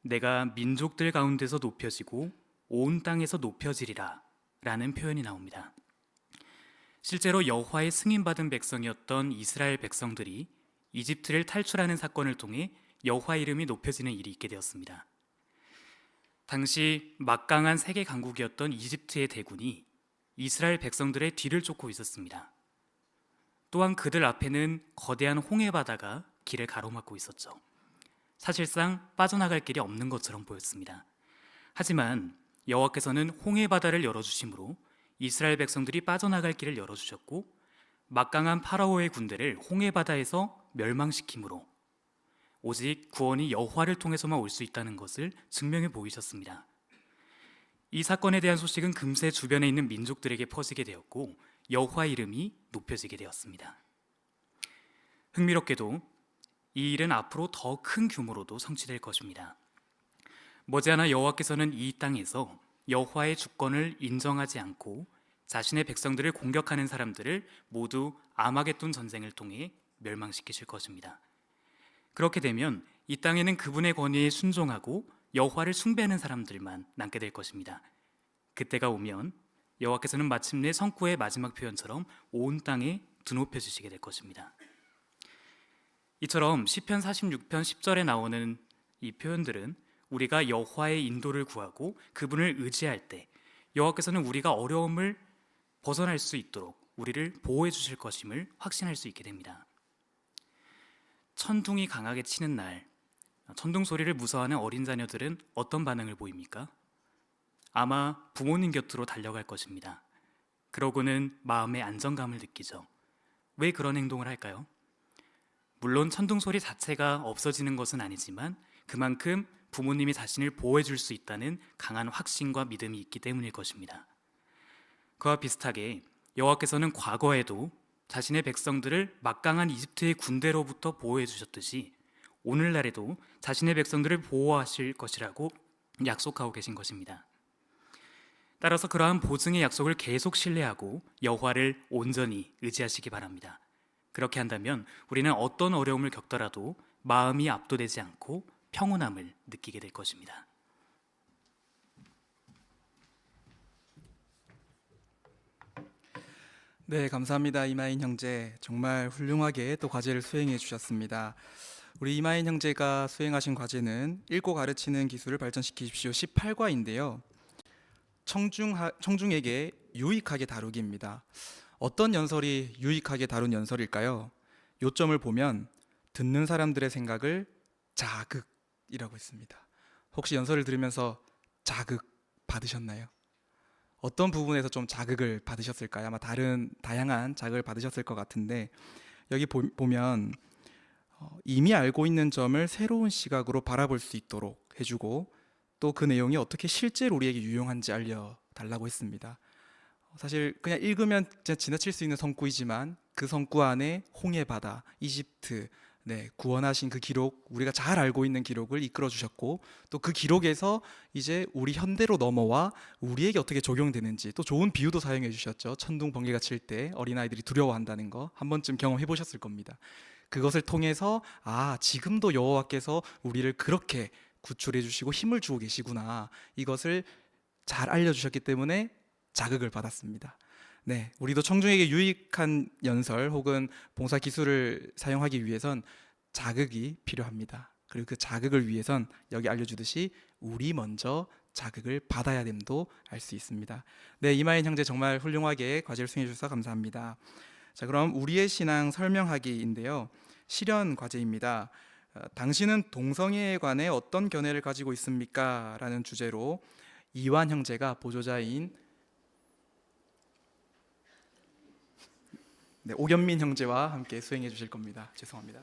내가 민족들 가운데서 높여지고 온 땅에서 높여지리라 라는 표현이 나옵니다. 실제로 여호와의 승인받은 백성이었던 이스라엘 백성들이 이집트를 탈출하는 사건을 통해 여호와 이름이 높여지는 일이 있게 되었습니다. 당시 막강한 세계 강국이었던 이집트의 대군이 이스라엘 백성들의 뒤를 쫓고 있었습니다. 또한 그들 앞에는 거대한 홍해 바다가 길을 가로막고 있었죠. 사실상 빠져나갈 길이 없는 것처럼 보였습니다. 하지만 여호와께서는 홍해 바다를 열어주심으로 이스라엘 백성들이 빠져나갈 길을 열어주셨고 막강한 파라오의 군대를 홍해 바다에서 멸망시킴으로 오직 구원이 여호와를 통해서만 올 수 있다는 것을 증명해 보이셨습니다. 이 사건에 대한 소식은 금세 주변에 있는 민족들에게 퍼지게 되었고 여호와 이름이 높여지게 되었습니다. 흥미롭게도 이 일은 앞으로 더 큰 규모로도 성취될 것입니다. 머지않아 여호와께서는 이 땅에서 여호와의 주권을 인정하지 않고 자신의 백성들을 공격하는 사람들을 모두 아마겟돈 전쟁을 통해 멸망시키실 것입니다. 그렇게 되면 이 땅에는 그분의 권위에 순종하고 여호와를 숭배하는 사람들만 남게 될 것입니다. 그때가 오면 여호와께서는 마침내 성구의 마지막 표현처럼 온 땅에 드높여 주시게 될 것입니다. 이처럼 시편 46편 10절에 나오는 이 표현들은 우리가 여호와의 인도를 구하고 그분을 의지할 때 여호와께서는 우리가 어려움을 벗어날 수 있도록 우리를 보호해 주실 것임을 확신할 수 있게 됩니다. 천둥이 강하게 치는 날, 천둥 소리를 무서워하는 어린 자녀들은 어떤 반응을 보입니까? 아마 부모님 곁으로 달려갈 것입니다. 그러고는 마음의 안정감을 느끼죠. 왜 그런 행동을 할까요? 물론 천둥 소리 자체가 없어지는 것은 아니지만 그만큼 부모님이 자신을 보호해 줄 수 있다는 강한 확신과 믿음이 있기 때문일 것입니다. 그와 비슷하게 여호와께서는 과거에도 자신의 백성들을 막강한 이집트의 군대로부터 보호해 주셨듯이 오늘날에도 자신의 백성들을 보호하실 것이라고 약속하고 계신 것입니다. 따라서 그러한 보증의 약속을 계속 신뢰하고 여호와를 온전히 의지하시기 바랍니다. 그렇게 한다면 우리는 어떤 어려움을 겪더라도 마음이 압도되지 않고 평온함을 느끼게 될 것입니다. 네, 감사합니다. 이마인 형제. 정말 훌륭하게 또 과제를 수행해 주셨습니다. 우리 이마인 형제가 수행하신 과제는 읽고 가르치는 기술을 발전시키십시오 18과인데요. 청중에게 유익하게 다루기입니다. 어떤 연설이 유익하게 다룬 연설일까요? 요점을 보면 듣는 사람들의 생각을 자극이라고 했습니다. 혹시 연설을 들으면서 자극 받으셨나요? 어떤 부분에서 좀 자극을 받으셨을까요? 아마 다양한 자극을 받으셨을 것 같은데 여기 보면 이미 알고 있는 점을 새로운 시각으로 바라볼 수 있도록 해주고 또 그 내용이 어떻게 실제로 우리에게 유용한지 알려달라고 했습니다. 사실 그냥 읽으면 그냥 지나칠 수 있는 성구이지만 그 성구 안에 홍해 바다, 이집트, 구원하신 그 기록, 우리가 잘 알고 있는 기록을 이끌어 주셨고 또 그 기록에서 이제 우리 현대로 넘어와 우리에게 어떻게 적용되는지 또 좋은 비유도 사용해 주셨죠. 천둥 번개가 칠 때 어린아이들이 두려워한다는 거 한 번쯤 경험해 보셨을 겁니다. 그것을 통해서 지금도 여호와께서 우리를 그렇게 구출해 주시고 힘을 주고 계시구나. 이것을 잘 알려주셨기 때문에 자극을 받았습니다. 네, 우리도 청중에게 유익한 연설 혹은 봉사 기술을 사용하기 위해선 자극이 필요합니다. 그리고 그 자극을 위해선 여기 알려주듯이 우리 먼저 자극을 받아야 됨도 알 수 있습니다. 네, 이마인 형제 정말 훌륭하게 과제를 수행해 주셔서 감사합니다. 자, 그럼 우리의 신앙 설명하기인데요. 실현 과제입니다. 당신은 동성애에 관해 어떤 견해를 가지고 있습니까? 라는 주제로 이완 형제가 보조자인 오견민 형제와 함께 수행해 주실 겁니다. 죄송합니다.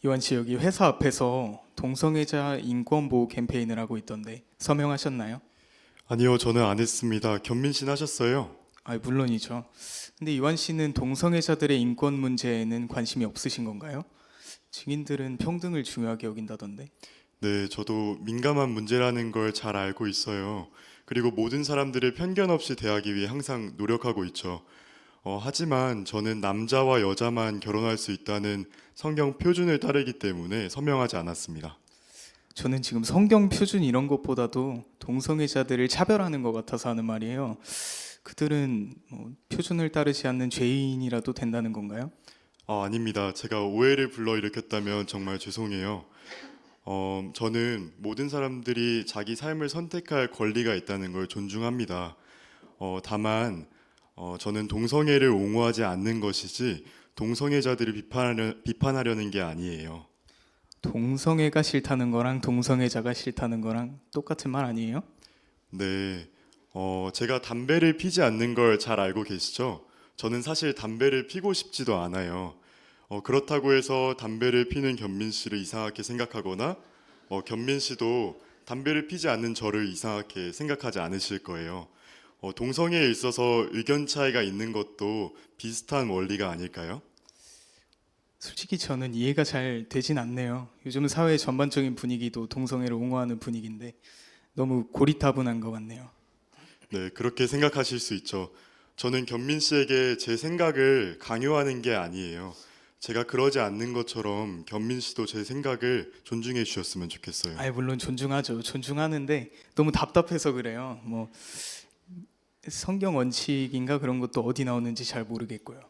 이완 씨, 여기 회사 앞에서 동성애자 인권 보호 캠페인을 하고 있던데 서명하셨나요? 아니요, 저는 안 했습니다. 견민 씨는 하셨어요? 물론이죠. 근데 이완 씨는 동성애자들의 인권 문제에는 관심이 없으신 건가요? 증인들은 평등을 중요하게 여긴다던데. 네, 저도 민감한 문제라는 걸 잘 알고 있어요. 그리고 모든 사람들을 편견 없이 대하기 위해 항상 노력하고 있죠. 하지만 저는 남자와 여자만 결혼할 수 있다는 성경 표준을 따르기 때문에 서명하지 않았습니다. 저는 지금 성경 표준 이런 것보다도 동성애자들을 차별하는 것 같아서 하는 말이에요. 그들은 표준을 따르지 않는 죄인이라도 된다는 건가요? 아닙니다. 제가 오해를 불러일으켰다면 정말 죄송해요. 저는 모든 사람들이 자기 삶을 선택할 권리가 있다는 걸 존중합니다. 다만 저는 동성애를 옹호하지 않는 것이지 동성애자들을 비판하려는 게 아니에요. 동성애가 싫다는 거랑 동성애자가 싫다는 거랑 똑같은 말 아니에요? 네, 제가 담배를 피지 않는 걸 잘 알고 계시죠? 저는 사실 담배를 피고 싶지도 않아요. 그렇다고 해서 담배를 피는 견민 씨를 이상하게 생각하거나 견민 씨도 담배를 피지 않는 저를 이상하게 생각하지 않으실 거예요. 동성애에 있어서 의견 차이가 있는 것도 비슷한 원리가 아닐까요? 솔직히 저는 이해가 잘 되진 않네요. 요즘 사회 전반적인 분위기도 동성애를 옹호하는 분위기인데 너무 고리타분한 것 같네요. 네, 그렇게 생각하실 수 있죠. 저는 견민 씨에게 제 생각을 강요하는 게 아니에요. 제가 그러지 않는 것처럼 견민 씨도 제 생각을 존중해 주셨으면 좋겠어요. 물론 존중하죠. 존중하는데 너무 답답해서 그래요. 성경 원칙인가 그런 것도 어디 나오는지 잘 모르겠고요.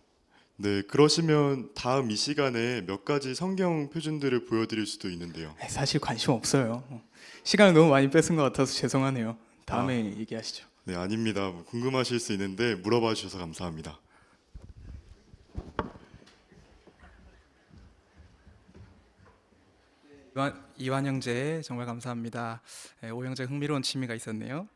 네, 그러시면 다음 이 시간에 몇 가지 성경 표준들을 보여드릴 수도 있는데요. 사실 관심 없어요. 시간을 너무 많이 뺏은 것 같아서 죄송하네요. 다음에 얘기하시죠. 네, 아닙니다. 궁금하실 수 있는데 물어봐 주셔서 감사합니다. 이완 형제 정말 감사합니다. 오 형제 흥미로운 취미가 있었네요.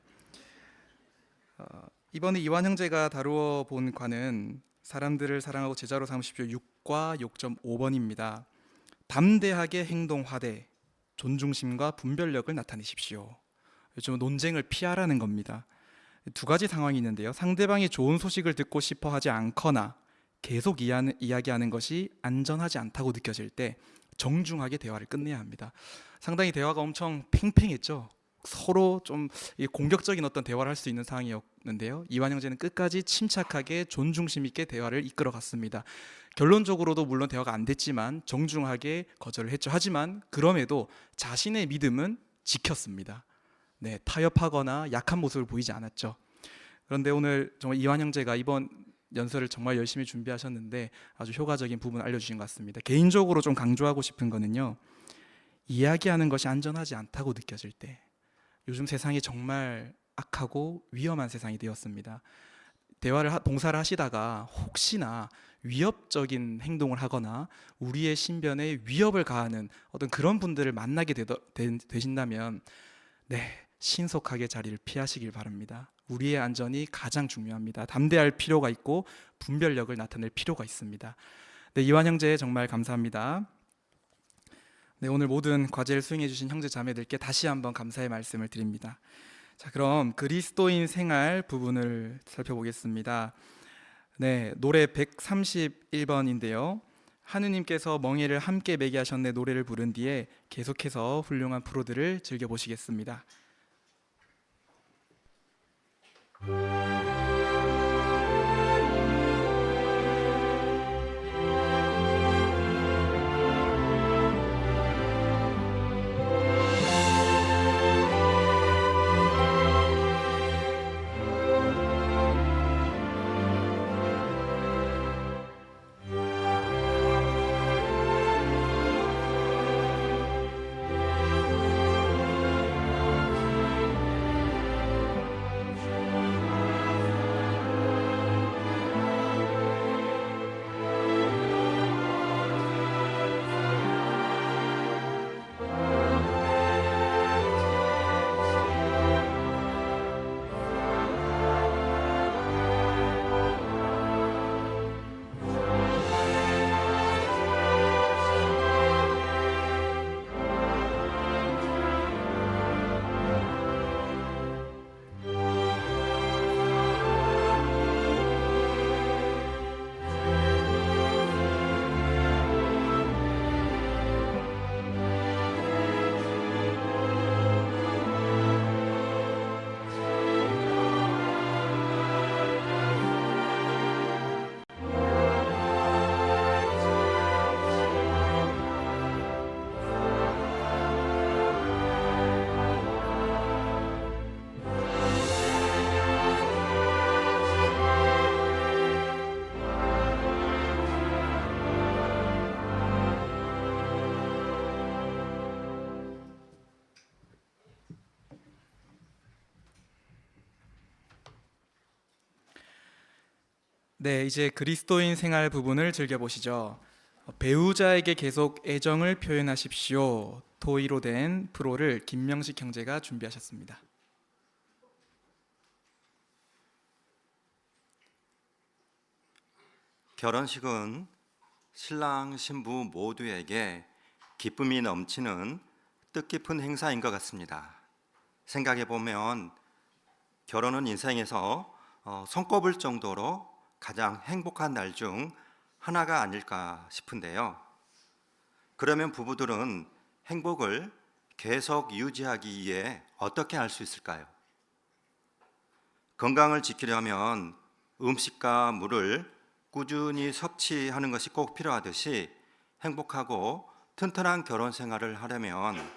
이번에 이완 형제가 다루어 본 과는 사람들을 사랑하고 제자로 삼으십시오 6과 6.5번입니다. 담대하게 행동하되 존중심과 분별력을 나타내십시오. 요즘 논쟁을 피하라는 겁니다. 두 가지 상황이 있는데요. 상대방이 좋은 소식을 듣고 싶어 하지 않거나 계속 이야기하는 것이 안전하지 않다고 느껴질 때 정중하게 대화를 끝내야 합니다. 상당히 대화가 엄청 팽팽했죠. 서로 좀 공격적인 어떤 대화를 할 수 있는 상황이었는데요. 이완 형제는 끝까지 침착하게 존중심 있게 대화를 이끌어 갔습니다. 결론적으로도 물론 대화가 안 됐지만 정중하게 거절을 했죠. 하지만 그럼에도 자신의 믿음은 지켰습니다. 네, 타협하거나 약한 모습을 보이지 않았죠. 그런데 오늘 정말 이완 형제가 이번 연설을 정말 열심히 준비하셨는데 아주 효과적인 부분 알려주신 것 같습니다. 개인적으로 좀 강조하고 싶은 거는요. 이야기하는 것이 안전하지 않다고 느껴질 때 요즘 세상이 정말 악하고 위험한 세상이 되었습니다. 봉사를 하시다가 혹시나 위협적인 행동을 하거나 우리의 신변에 위협을 가하는 어떤 그런 분들을 만나게 되신다면 신속하게 자리를 피하시길 바랍니다. 우리의 안전이 가장 중요합니다. 담대할 필요가 있고 분별력을 나타낼 필요가 있습니다. 네, 이완 형제 정말 감사합니다. 네, 오늘 모든 과제를 수행해 주신 형제 자매들께 다시 한번 감사의 말씀을 드립니다. 자, 그럼 그리스도인 생활 부분을 살펴보겠습니다. 네, 노래 131번인데요. 하느님께서 멍에를 함께 매게 하셨네 노래를 부른 뒤에 계속해서 훌륭한 프로들을 즐겨보시겠습니다. 네, 이제 그리스도인 생활 부분을 즐겨보시죠. 배우자에게 계속 애정을 표현하십시오. 토의로 된 프로를 김명식 형제가 준비하셨습니다. 결혼식은 신랑 신부 모두에게 기쁨이 넘치는 뜻깊은 행사인 것 같습니다. 생각해 보면 결혼은 인생에서 손꼽을 정도로 가장 행복한 날 중 하나가 아닐까 싶은데요. 그러면 부부들은 행복을 계속 유지하기 위해 어떻게 할 수 있을까요? 건강을 지키려면 음식과 물을 꾸준히 섭취하는 것이 꼭 필요하듯이 행복하고 튼튼한 결혼 생활을 하려면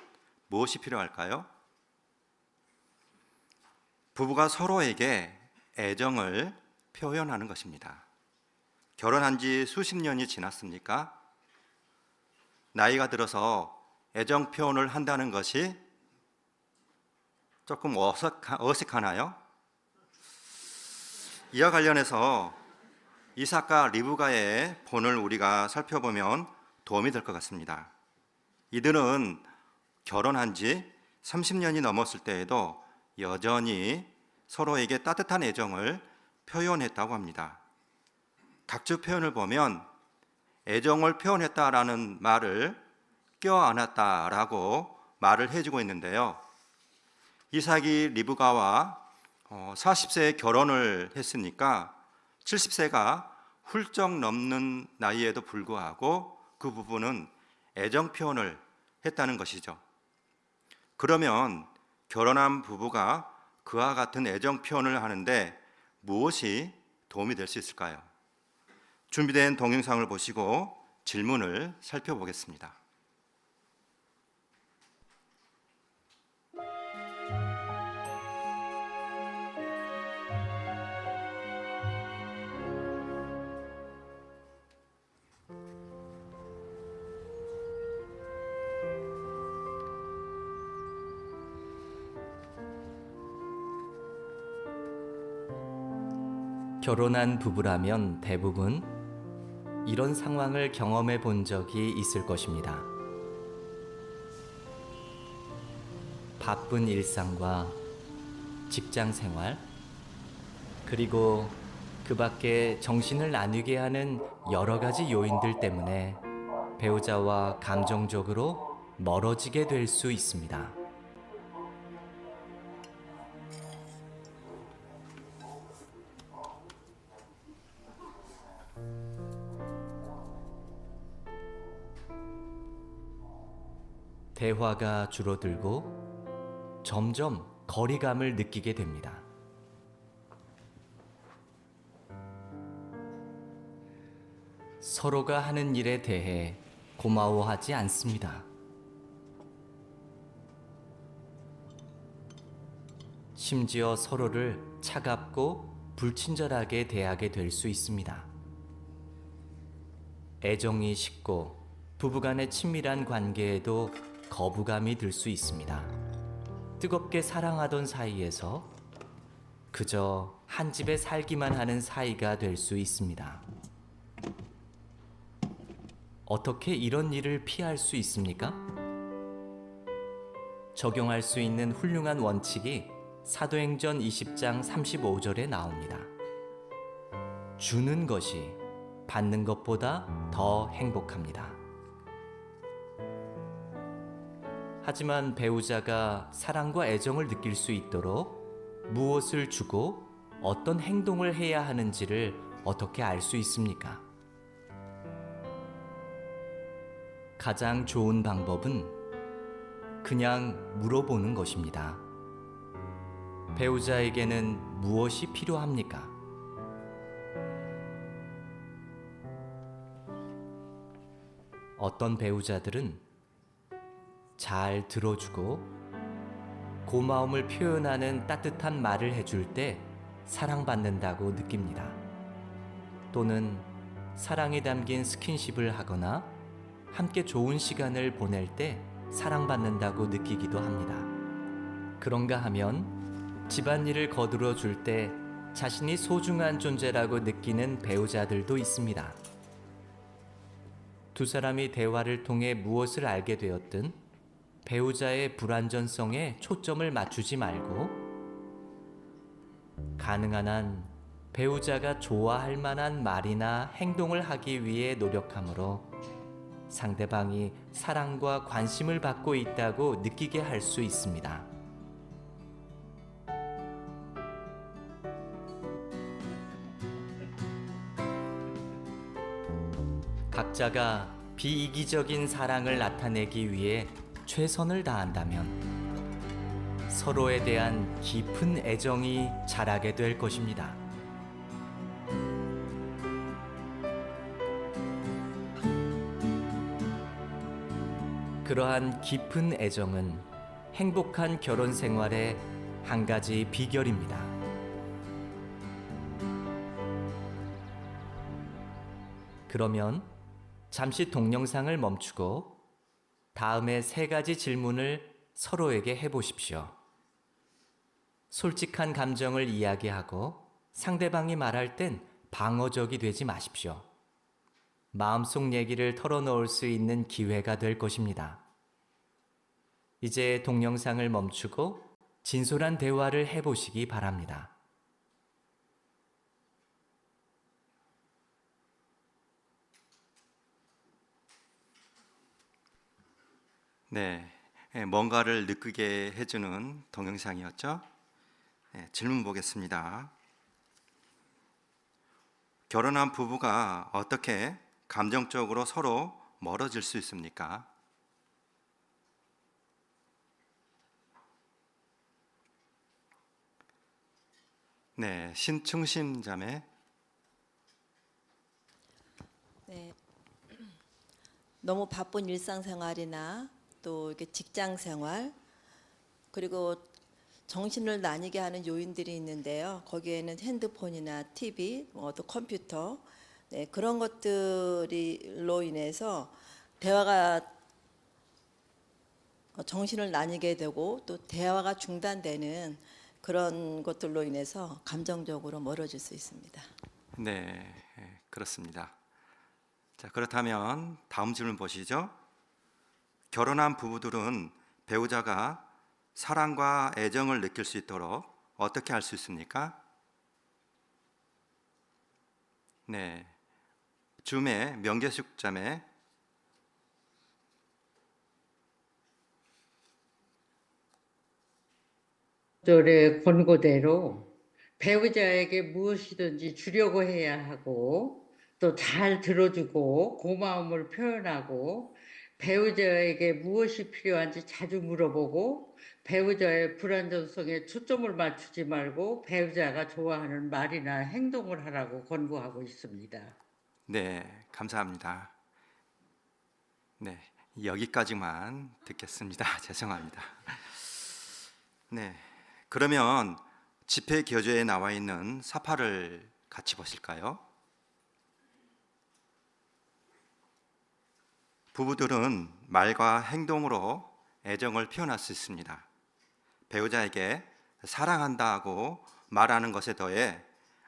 무엇이 필요할까요? 부부가 서로에게 애정을 표현하는 것입니다. 결혼한 지 수십 년이 지났습니까? 나이가 들어서 애정 표현을 한다는 것이 조금 어색하나요? 이와 관련해서 이삭과 리브가의 본을 우리가 살펴보면 도움이 될 것 같습니다. 이들은 결혼한 지 30년이 넘었을 때에도 여전히 서로에게 따뜻한 애정을 표현했다고 합니다. 각주 표현을 보면 애정을 표현했다라는 말을 껴안았다라고 말을 해주고 있는데요. 이삭이 리브가와 40세에 결혼을 했으니까 70세가 훌쩍 넘는 나이에도 불구하고 그 부부는 애정 표현을 했다는 것이죠. 그러면 결혼한 부부가 그와 같은 애정 표현을 하는데 무엇이 도움이 될 수 있을까요? 준비된 동영상을 보시고 질문을 살펴보겠습니다. 결혼한 부부라면 대부분 이런 상황을 경험해 본 적이 있을 것입니다. 바쁜 일상과 직장 생활, 그리고 그 밖에 정신을 나누게 하는 여러 가지 요인들 때문에 배우자와 감정적으로 멀어지게 될 수 있습니다. 대화가 줄어들고 점점 거리감을 느끼게 됩니다. 서로가 하는 일에 대해 고마워하지 않습니다. 심지어 서로를 차갑고 불친절하게 대하게 될 수 있습니다. 애정이 식고 부부간의 친밀한 관계에도 거부감이 들 수 있습니다. 뜨겁게 사랑하던 사이에서 그저 한 집에 살기만 하는 사이가 될 수 있습니다. 어떻게 이런 일을 피할 수 있습니까? 적용할 수 있는 훌륭한 원칙이 사도행전 20장 35절에 나옵니다. 주는 것이 받는 것보다 더 행복합니다. 하지만 배우자가 사랑과 애정을 느낄 수 있도록 무엇을 주고 어떤 행동을 해야 하는지를 어떻게 알 수 있습니까? 가장 좋은 방법은 그냥 물어보는 것입니다. 배우자에게는 무엇이 필요합니까? 어떤 배우자들은 잘 들어주고 고마움을 표현하는 따뜻한 말을 해줄 때 사랑받는다고 느낍니다. 또는 사랑이 담긴 스킨십을 하거나 함께 좋은 시간을 보낼 때 사랑받는다고 느끼기도 합니다. 그런가 하면 집안일을 거들어 줄 때 자신이 소중한 존재라고 느끼는 배우자들도 있습니다. 두 사람이 대화를 통해 무엇을 알게 되었든 배우자의 불완전성에 초점을 맞추지 말고 가능한 한 배우자가 좋아할 만한 말이나 행동을 하기 위해 노력함으로 상대방이 사랑과 관심을 받고 있다고 느끼게 할 수 있습니다. 각자가 비이기적인 사랑을 나타내기 위해 최선을 다한다면 서로에 대한 깊은 애정이 자라게 될 것입니다. 그러한 깊은 애정은 행복한 결혼 생활의 한 가지 비결입니다. 그러면 잠시 동영상을 멈추고 다음에 3가지 질문을 서로에게 해보십시오. 솔직한 감정을 이야기하고 상대방이 말할 땐 방어적이 되지 마십시오. 마음속 얘기를 털어놓을 수 있는 기회가 될 것입니다. 이제 동영상을 멈추고 진솔한 대화를 해보시기 바랍니다. 네, 뭔가를 느끼게 해주는 동영상이었죠. 질문 보겠습니다. 결혼한 부부가 어떻게 감정적으로 서로 멀어질 수 있습니까? 네, 신충심 자매. 네, 너무 바쁜 일상생활이나 또 이렇게 직장생활 그리고 정신을 나뉘게 하는 요인들이 있는데요. 거기에는 핸드폰이나 TV, 또 컴퓨터 그런 것들로 인해서 대화가 정신을 나뉘게 되고 또 대화가 중단되는 그런 것들로 인해서 감정적으로 멀어질 수 있습니다. 네, 그렇습니다. 자, 그렇다면 다음 질문 보시죠. 결혼한 부부들은 배우자가 사랑과 애정을 느낄 수 있도록 어떻게 할 수 있습니까? 네, 줌의 명계숙 자매. 절의 권고대로 배우자에게 무엇이든지 주려고 해야 하고 또 잘 들어주고 고마움을 표현하고 배우자에게 무엇이 필요한지 자주 물어보고 배우자의 불완전성에 초점을 맞추지 말고 배우자가 좋아하는 말이나 행동을 하라고 권고하고 있습니다. 네, 감사합니다. 네, 여기까지만 듣겠습니다. 죄송합니다. 네, 그러면 집회 교재에 나와 있는 사파를 같이 보실까요? 부부들은 말과 행동으로 애정을 표현할 수 있습니다. 배우자에게 사랑한다고 말하는 것에 더해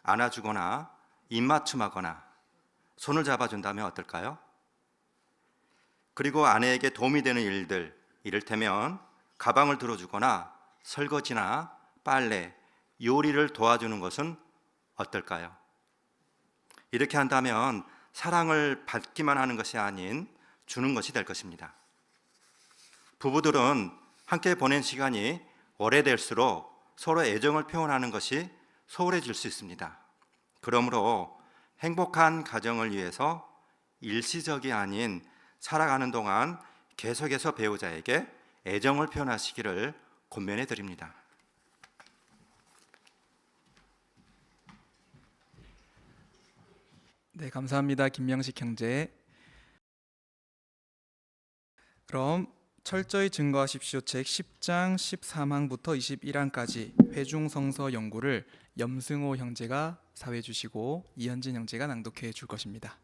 안아주거나 입맞춤하거나 손을 잡아준다면 어떨까요? 그리고 아내에게 도움이 되는 일들, 이를테면 가방을 들어주거나 설거지나 빨래, 요리를 도와주는 것은 어떨까요? 이렇게 한다면 사랑을 받기만 하는 것이 아닌 주는 것이 될 것입니다. 부부들은 함께 보낸 시간이 오래될수록 서로 애정을 표현하는 것이 소홀해질 수 있습니다. 그러므로 행복한 가정을 위해서 일시적이 아닌 살아가는 동안 계속해서 배우자에게 애정을 표현하시기를 권면해 드립니다. 네, 감사합니다. 김명식 형제. 그럼 철저히 증거하십시오 책 10장 13항부터 21항까지 회중성서 연구를 염승호 형제가 사회해 주시고 이현진 형제가 낭독해 줄 것입니다.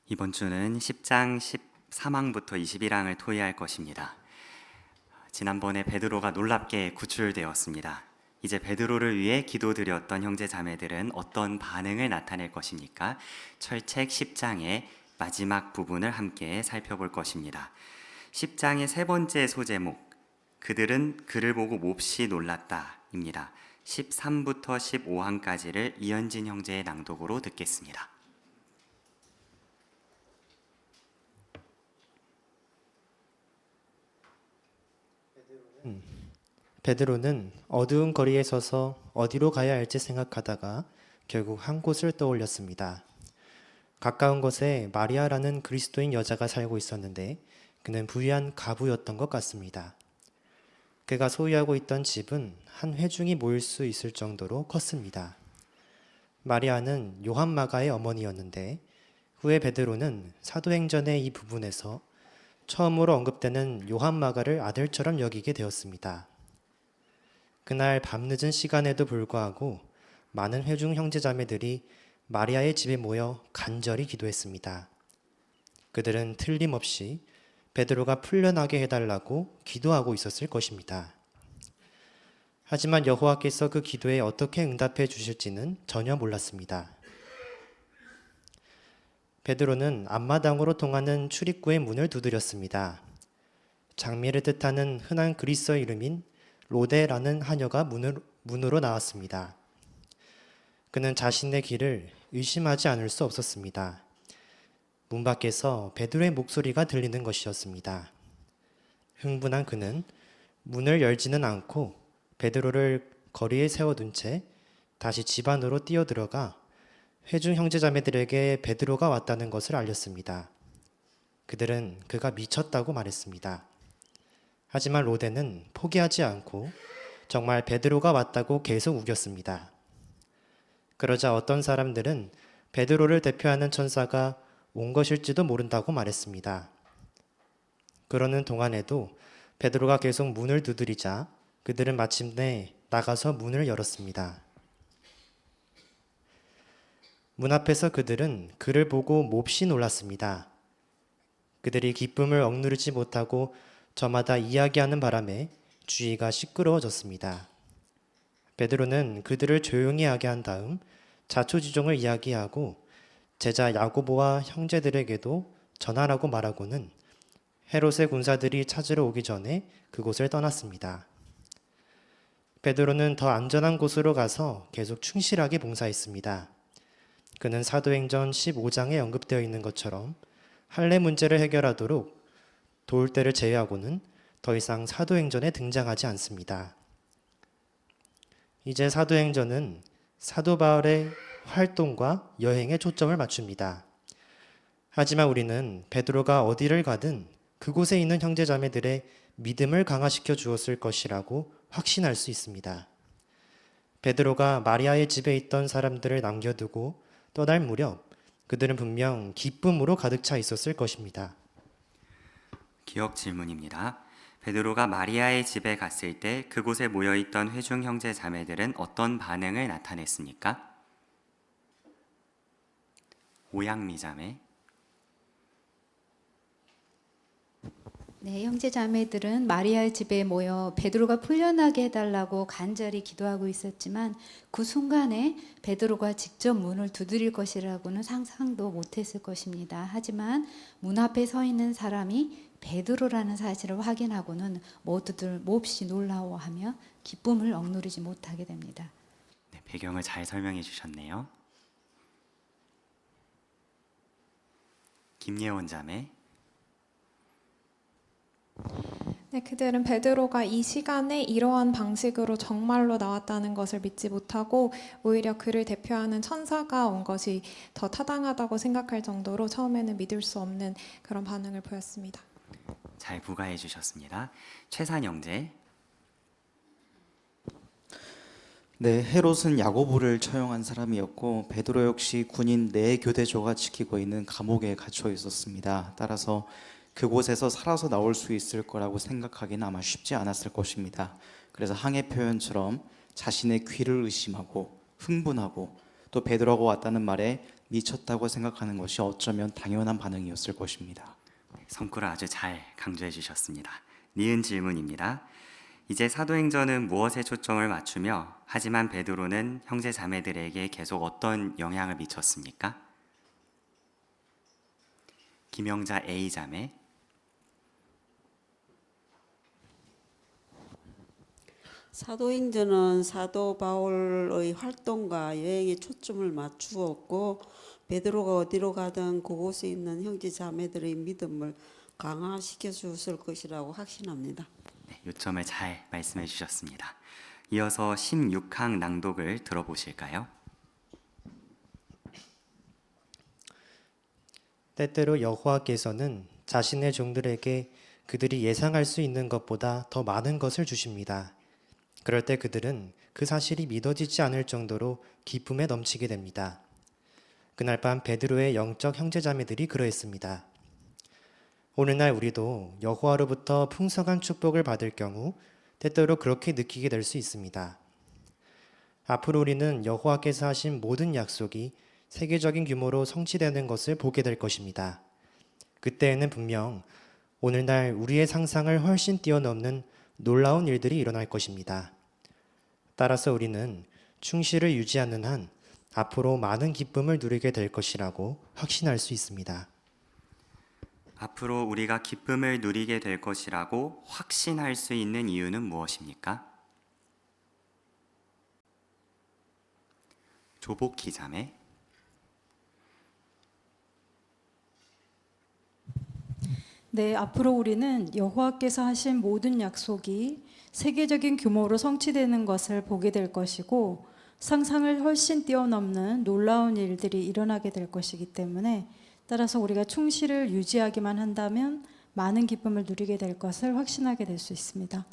이번 주는 10장 13항부터 21항을 토의할 것입니다. 지난번에 베드로가 놀랍게 구출되었습니다. 이제 베드로를 위해 기도드렸던 형제 자매들은 어떤 반응을 나타낼 것입니까? 철책 10장의 마지막 부분을 함께 살펴볼 것입니다. 10장의 세 번째 소제목, 그들은 그를 보고 몹시 놀랐다입니다. 13부터 15항까지를 이현진 형제의 낭독으로 듣겠습니다. 베드로는 어두운 거리에 서서 어디로 가야 할지 생각하다가 결국 한 곳을 떠올렸습니다. 가까운 곳에 마리아라는 그리스도인 여자가 살고 있었는데 그는 부유한 가부였던 것 같습니다. 그가 소유하고 있던 집은 한 회중이 모일 수 있을 정도로 컸습니다. 마리아는 요한 마가의 어머니였는데 후에 베드로는 사도행전의 이 부분에서 처음으로 언급되는 요한 마가를 아들처럼 여기게 되었습니다. 그날 밤늦은 시간에도 불구하고 많은 회중 형제자매들이 마리아의 집에 모여 간절히 기도했습니다. 그들은 틀림없이 베드로가 풀려나게 해달라고 기도하고 있었을 것입니다. 하지만 여호와께서 그 기도에 어떻게 응답해 주실지는 전혀 몰랐습니다. 베드로는 앞마당으로 통하는 출입구의 문을 두드렸습니다. 장미를 뜻하는 흔한 그리스어 이름인 로데라는 하녀가 문으로 나왔습니다. 그는 자신의 길을 의심하지 않을 수 없었습니다. 문 밖에서 베드로의 목소리가 들리는 것이었습니다. 흥분한 그는 문을 열지는 않고 베드로를 거리에 세워둔 채 다시 집 안으로 뛰어들어가 회중 형제자매들에게 베드로가 왔다는 것을 알렸습니다. 그들은 그가 미쳤다고 말했습니다. 하지만 로데는 포기하지 않고 정말 베드로가 왔다고 계속 우겼습니다. 그러자 어떤 사람들은 베드로를 대표하는 천사가 온 것일지도 모른다고 말했습니다. 그러는 동안에도 베드로가 계속 문을 두드리자 그들은 마침내 나가서 문을 열었습니다. 문 앞에서 그들은 그를 보고 몹시 놀랐습니다. 그들이 기쁨을 억누르지 못하고 저마다 이야기하는 바람에 주위가 시끄러워졌습니다. 베드로는 그들을 조용히 하게 한 다음 자초지종을 이야기하고 제자 야고보와 형제들에게도 전하라고 말하고는 헤롯의 군사들이 찾으러 오기 전에 그곳을 떠났습니다. 베드로는 더 안전한 곳으로 가서 계속 충실하게 봉사했습니다. 그는 사도행전 15장에 언급되어 있는 것처럼 할례 문제를 해결하도록 도울 때를 제외하고는 더 이상 사도행전에 등장하지 않습니다. 이제 사도행전은 사도 바울의 활동과 여행에 초점을 맞춥니다. 하지만 우리는 베드로가 어디를 가든 그곳에 있는 형제자매들의 믿음을 강화시켜 주었을 것이라고 확신할 수 있습니다. 베드로가 마리아의 집에 있던 사람들을 남겨두고 떠날 무렵 그들은 분명 기쁨으로 가득 차 있었을 것입니다. 기억 질문입니다. 베드로가 마리아의 집에 갔을 때 그곳에 모여있던 회중 형제 자매들은 어떤 반응을 나타냈습니까? 오양미 자매. 네, 형제 자매들은 마리아의 집에 모여 베드로가 풀려나게 해달라고 간절히 기도하고 있었지만 그 순간에 베드로가 직접 문을 두드릴 것이라고는 상상도 못했을 것입니다. 하지만 문 앞에 서 있는 사람이 베드로라는 사실을 확인하고는 모두들 몹시 놀라워하며 기쁨을 억누르지 못하게 됩니다. 네, 배경을 잘 설명해 주셨네요. 김예원 자매. 네, 그들은 베드로가 이 시간에 이러한 방식으로 정말로 나왔다는 것을 믿지 못하고 오히려 그를 대표하는 천사가 온 것이 더 타당하다고 생각할 정도로 처음에는 믿을 수 없는 그런 반응을 보였습니다. 잘 부가해 주셨습니다. 최산 형제. 네, 헤롯은 야고보를 처형한 사람이었고 베드로 역시 군인 네 교대조가 지키고 있는 감옥에 갇혀 있었습니다. 따라서 그곳에서 살아서 나올 수 있을 거라고 생각하기는 아마 쉽지 않았을 것입니다. 그래서 항해 표현처럼 자신의 귀를 의심하고 흥분하고 또 베드로가 왔다는 말에 미쳤다고 생각하는 것이 어쩌면 당연한 반응이었을 것입니다. 성구를 아주 잘 강조해 주셨습니다. 니은 질문입니다. 이제 사도행전은 무엇에 초점을 맞추며 하지만 베드로는 형제 자매들에게 계속 어떤 영향을 미쳤습니까? 김영자 A 자매. 사도행전은 사도 바울의 활동과 여행에 초점을 맞추었고 베드로가 어디로 가든 그곳에 있는 형제 자매들의 믿음을 강화시켜 주었을 것이라고 확신합니다. 네, 요점을 잘 말씀해 주셨습니다. 이어서 16항 낭독을 들어보실까요? 때때로 여호와께서는 자신의 종들에게 그들이 예상할 수 있는 것보다 더 많은 것을 주십니다. 그럴 때 그들은 그 사실이 믿어지지 않을 정도로 기쁨에 넘치게 됩니다. 그날 밤 베드로의 영적 형제자매들이 그러했습니다. 오늘날 우리도 여호와로부터 풍성한 축복을 받을 경우 때때로 그렇게 느끼게 될 수 있습니다. 앞으로 우리는 여호와께서 하신 모든 약속이 세계적인 규모로 성취되는 것을 보게 될 것입니다. 그때에는 분명 오늘날 우리의 상상을 훨씬 뛰어넘는 놀라운 일들이 일어날 것입니다. 따라서 우리는 충실을 유지하는 한 앞으로 많은 기쁨을 누리게 될 것이라고 확신할 수 있습니다. 앞으로 우리가 기쁨을 누리게 될 것이라고 확신할 수 있는 이유는 무엇입니까? 조복희 자매. 네, 앞으로 우리는 여호와께서 하신 모든 약속이 세계적인 규모로 성취되는 것을 보게 될 것이고 상상을 훨씬 뛰어넘는 놀라운 일들이 일어나게 될 것이기 때문에 따라서 우리가 충실을 유지하기만 한다면 많은 기쁨을 누리게 될 것을 확신하게 될 수 있습니다.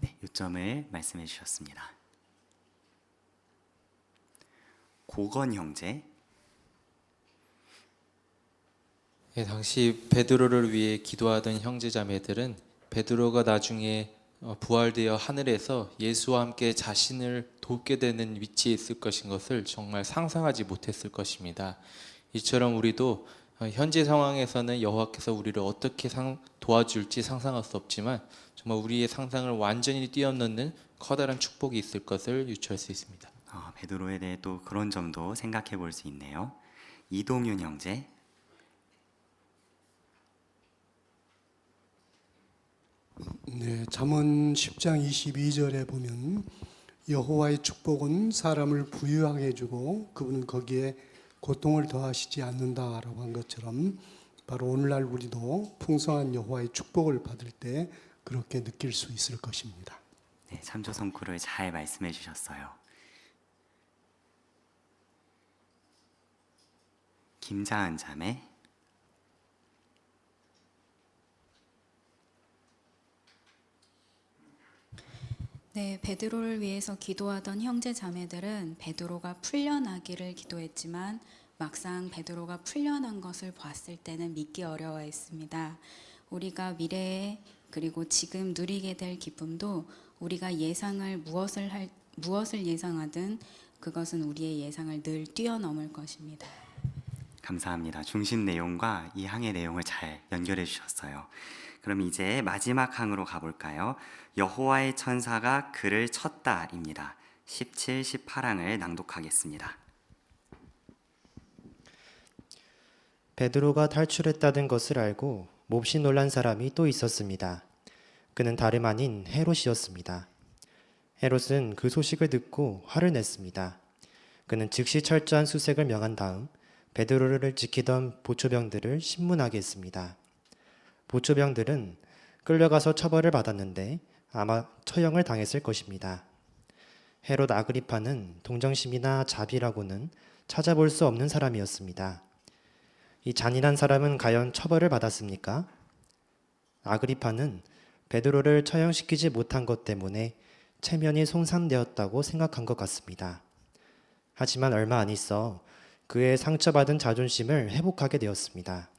네, 요점을 말씀해 주셨습니다. 고건 형제. 예, 당시 베드로를 위해 기도하던 형제자매들은 베드로가 나중에 부활되어 하늘에서 예수와 함께 자신을 돕게 되는 위치에 있을 것인 것을 정말 상상하지 못했을 것입니다. 이처럼 우리도 현재 상황에서는 여호와께서 우리를 어떻게 도와줄지 상상할 수 없지만 정말 우리의 상상을 완전히 뛰어넘는 커다란 축복이 있을 것을 유추할 수 있습니다. 베드로에 대해 또 그런 점도 생각해 볼 수 있네요. 이동윤 형제. 네, 잠언 10장 22절에 보면 여호와의 축복은 사람을 부유하게 해주고 그분은 거기에 고통을 더하시지 않는다라고 한 것처럼 바로 오늘날 우리도 풍성한 여호와의 축복을 받을 때 그렇게 느낄 수 있을 것입니다. 네, 참조 성구를 잘 말씀해 주셨어요. 김자은 자매. 네, 베드로를 위해서 기도하던 형제 자매들은 베드로가 풀려나기를 기도했지만 막상 베드로가 풀려난 것을 봤을 때는 믿기 어려워했습니다. 우리가 미래에 그리고 지금 누리게 될 기쁨도 우리가 예상을 무엇을 예상하든 그것은 우리의 예상을 늘 뛰어넘을 것입니다. 감사합니다. 중심 내용과 이 항의 내용을 잘 연결해 주셨어요. 그럼 이제 마지막 항으로 가볼까요? 여호와의 천사가 그를 쳤다입니다. 17, 18항을 낭독하겠습니다. 베드로가 탈출했다는 것을 알고 몹시 놀란 사람이 또 있었습니다. 그는 다름 아닌 헤롯이었습니다. 헤롯은 그 소식을 듣고 화를 냈습니다. 그는 즉시 철저한 수색을 명한 다음 베드로를 지키던 보초병들을 신문하게 했습니다. 보초병들은 끌려가서 처벌을 받았는데 아마 처형을 당했을 것입니다. 헤롯 아그리파는 동정심이나 자비라고는 찾아볼 수 없는 사람이었습니다. 이 잔인한 사람은 과연 처벌을 받았습니까? 아그리파는 베드로를 처형시키지 못한 것 때문에 체면이 손상되었다고 생각한 것 같습니다. 하지만 얼마 안 있어 그의 상처받은 자존심을 회복하게 되었습니다.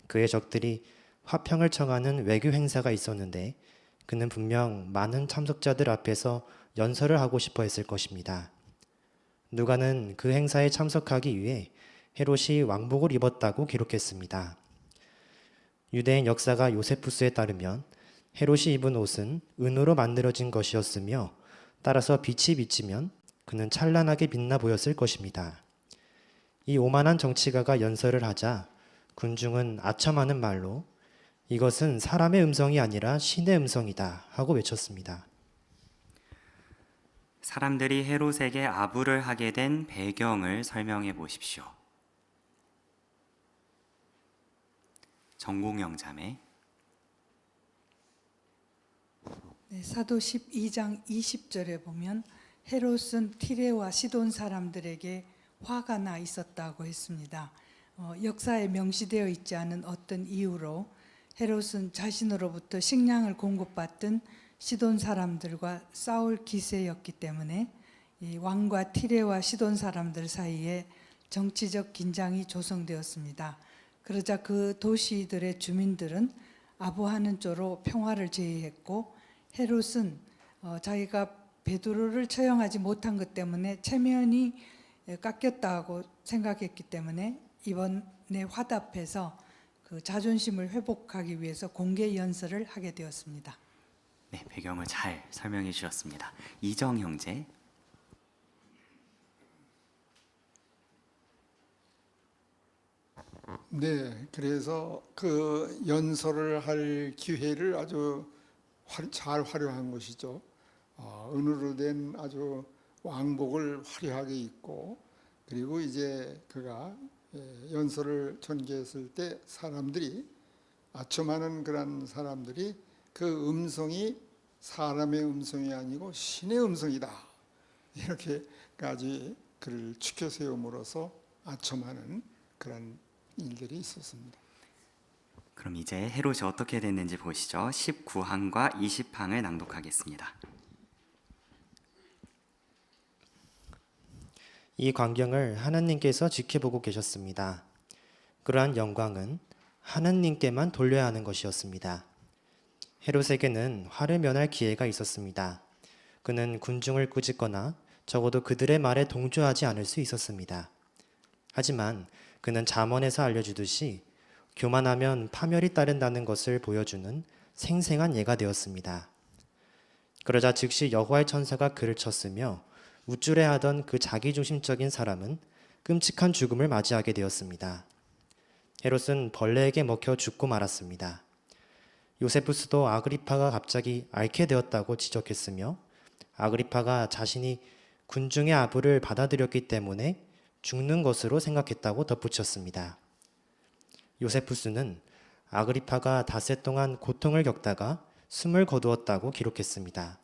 그의 적들이 화평을 청하는 외교 행사가 있었는데 그는 분명 많은 참석자들 앞에서 연설을 하고 싶어 했을 것입니다. 누가는 그 행사에 참석하기 위해 헤롯이 왕복을 입었다고 기록했습니다. 유대인 역사가 요세푸스에 따르면 헤롯이 입은 옷은 은으로 만들어진 것이었으며 따라서 빛이 비치면 그는 찬란하게 빛나 보였을 것입니다. 이 오만한 정치가가 연설을 하자 군중은 아첨하는 말로 이것은 사람의 음성이 아니라 신의 음성이다 하고 외쳤습니다. 사람들이 헤롯에게 아부를 하게 된 배경을 설명해 보십시오. 정공영 자매. 네, 사도 12장 20절에 보면 헤롯은 티레와 시돈 사람들에게 화가 나 있었다고 했습니다. 역사에 명시되어 있지 않은 어떤 이유로 헤롯은 자신으로부터 식량을 공급받던 시돈 사람들과 싸울 기세였기 때문에 이 왕과 티레와 시돈 사람들 사이에 정치적 긴장이 조성되었습니다. 그러자 그 도시들의 주민들은 아부하는 쪽으로 평화를 제의했고 헤롯은 자기가 베드로를 처형하지 못한 것 때문에 체면이 깎였다고 생각했기 때문에 이번에 화답해서 그 자존심을 회복하기 위해서 공개 연설을 하게 되었습니다. 네, 배경을 잘 설명해 주셨습니다. 이정 형제. 네, 그래서 그 연설을 할 기회를 아주 잘 활용한 것이죠. 은으로 된 아주 왕복을 화려하게 입고 그리고 이제 그가 연설을 전개했을 때 사람들이 아첨하는 그런 사람들이 그 음성이 사람의 음성이 아니고 신의 음성이다 이렇게까지 그를 추켜 세움으로써 아첨하는 그런 일들이 있었습니다. 그럼 이제 헤롯이 어떻게 됐는지 보시죠. 19항과 20항을 낭독하겠습니다. 이 광경을 하나님께서 지켜보고 계셨습니다. 그러한 영광은 하나님께만 돌려야 하는 것이었습니다. 헤롯에게는 화를 면할 기회가 있었습니다. 그는 군중을 꾸짖거나 적어도 그들의 말에 동조하지 않을 수 있었습니다. 하지만 그는 잠언에서 알려주듯이 교만하면 파멸이 따른다는 것을 보여주는 생생한 예가 되었습니다. 그러자 즉시 여호와의 천사가 그를 쳤으며 우쭐해하던 그 자기중심적인 사람은 끔찍한 죽음을 맞이하게 되었습니다. 헤롯은 벌레에게 먹혀 죽고 말았습니다. 요세푸스도 아그리파가 갑자기 앓게 되었다고 지적했으며 아그리파가 자신이 군중의 아부를 받아들였기 때문에 죽는 것으로 생각했다고 덧붙였습니다. 요세푸스는 아그리파가 닷새 동안 고통을 겪다가 숨을 거두었다고 기록했습니다.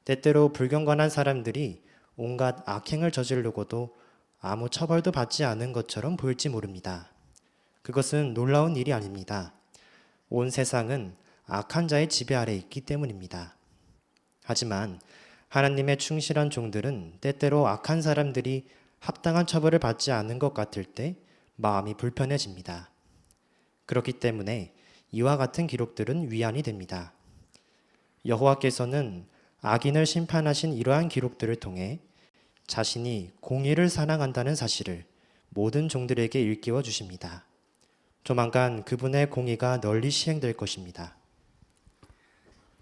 때때로 불경건한 사람들이 온갖 악행을 저지르고도 아무 처벌도 받지 않은 것처럼 보일지 모릅니다. 그것은 놀라운 일이 아닙니다. 온 세상은 악한 자의 지배 아래 있기 때문입니다. 하지만 하나님의 충실한 종들은 때때로 악한 사람들이 합당한 처벌을 받지 않은 것 같을 때 마음이 불편해집니다. 그렇기 때문에 이와 같은 기록들은 위안이 됩니다. 여호와께서는 악인을 심판하신 이러한 기록들을 통해 자신이 공의를 사랑한다는 사실을 모든 종들에게 일깨워 주십니다. 조만간 그분의 공의가 널리 시행될 것입니다.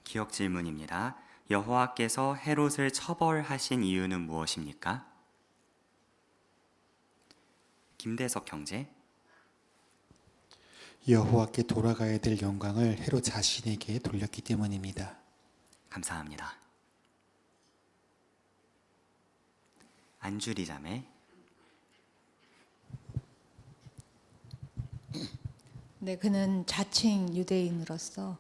기억 질문입니다. 여호와께서 헤롯을 처벌하신 이유는 무엇입니까? 김대석 형제. 여호와께 돌아가야 될 영광을 헤롯 자신에게 돌렸기 때문입니다. 감사합니다. 안주리 자매. 네, 그는 자칭 유대인으로서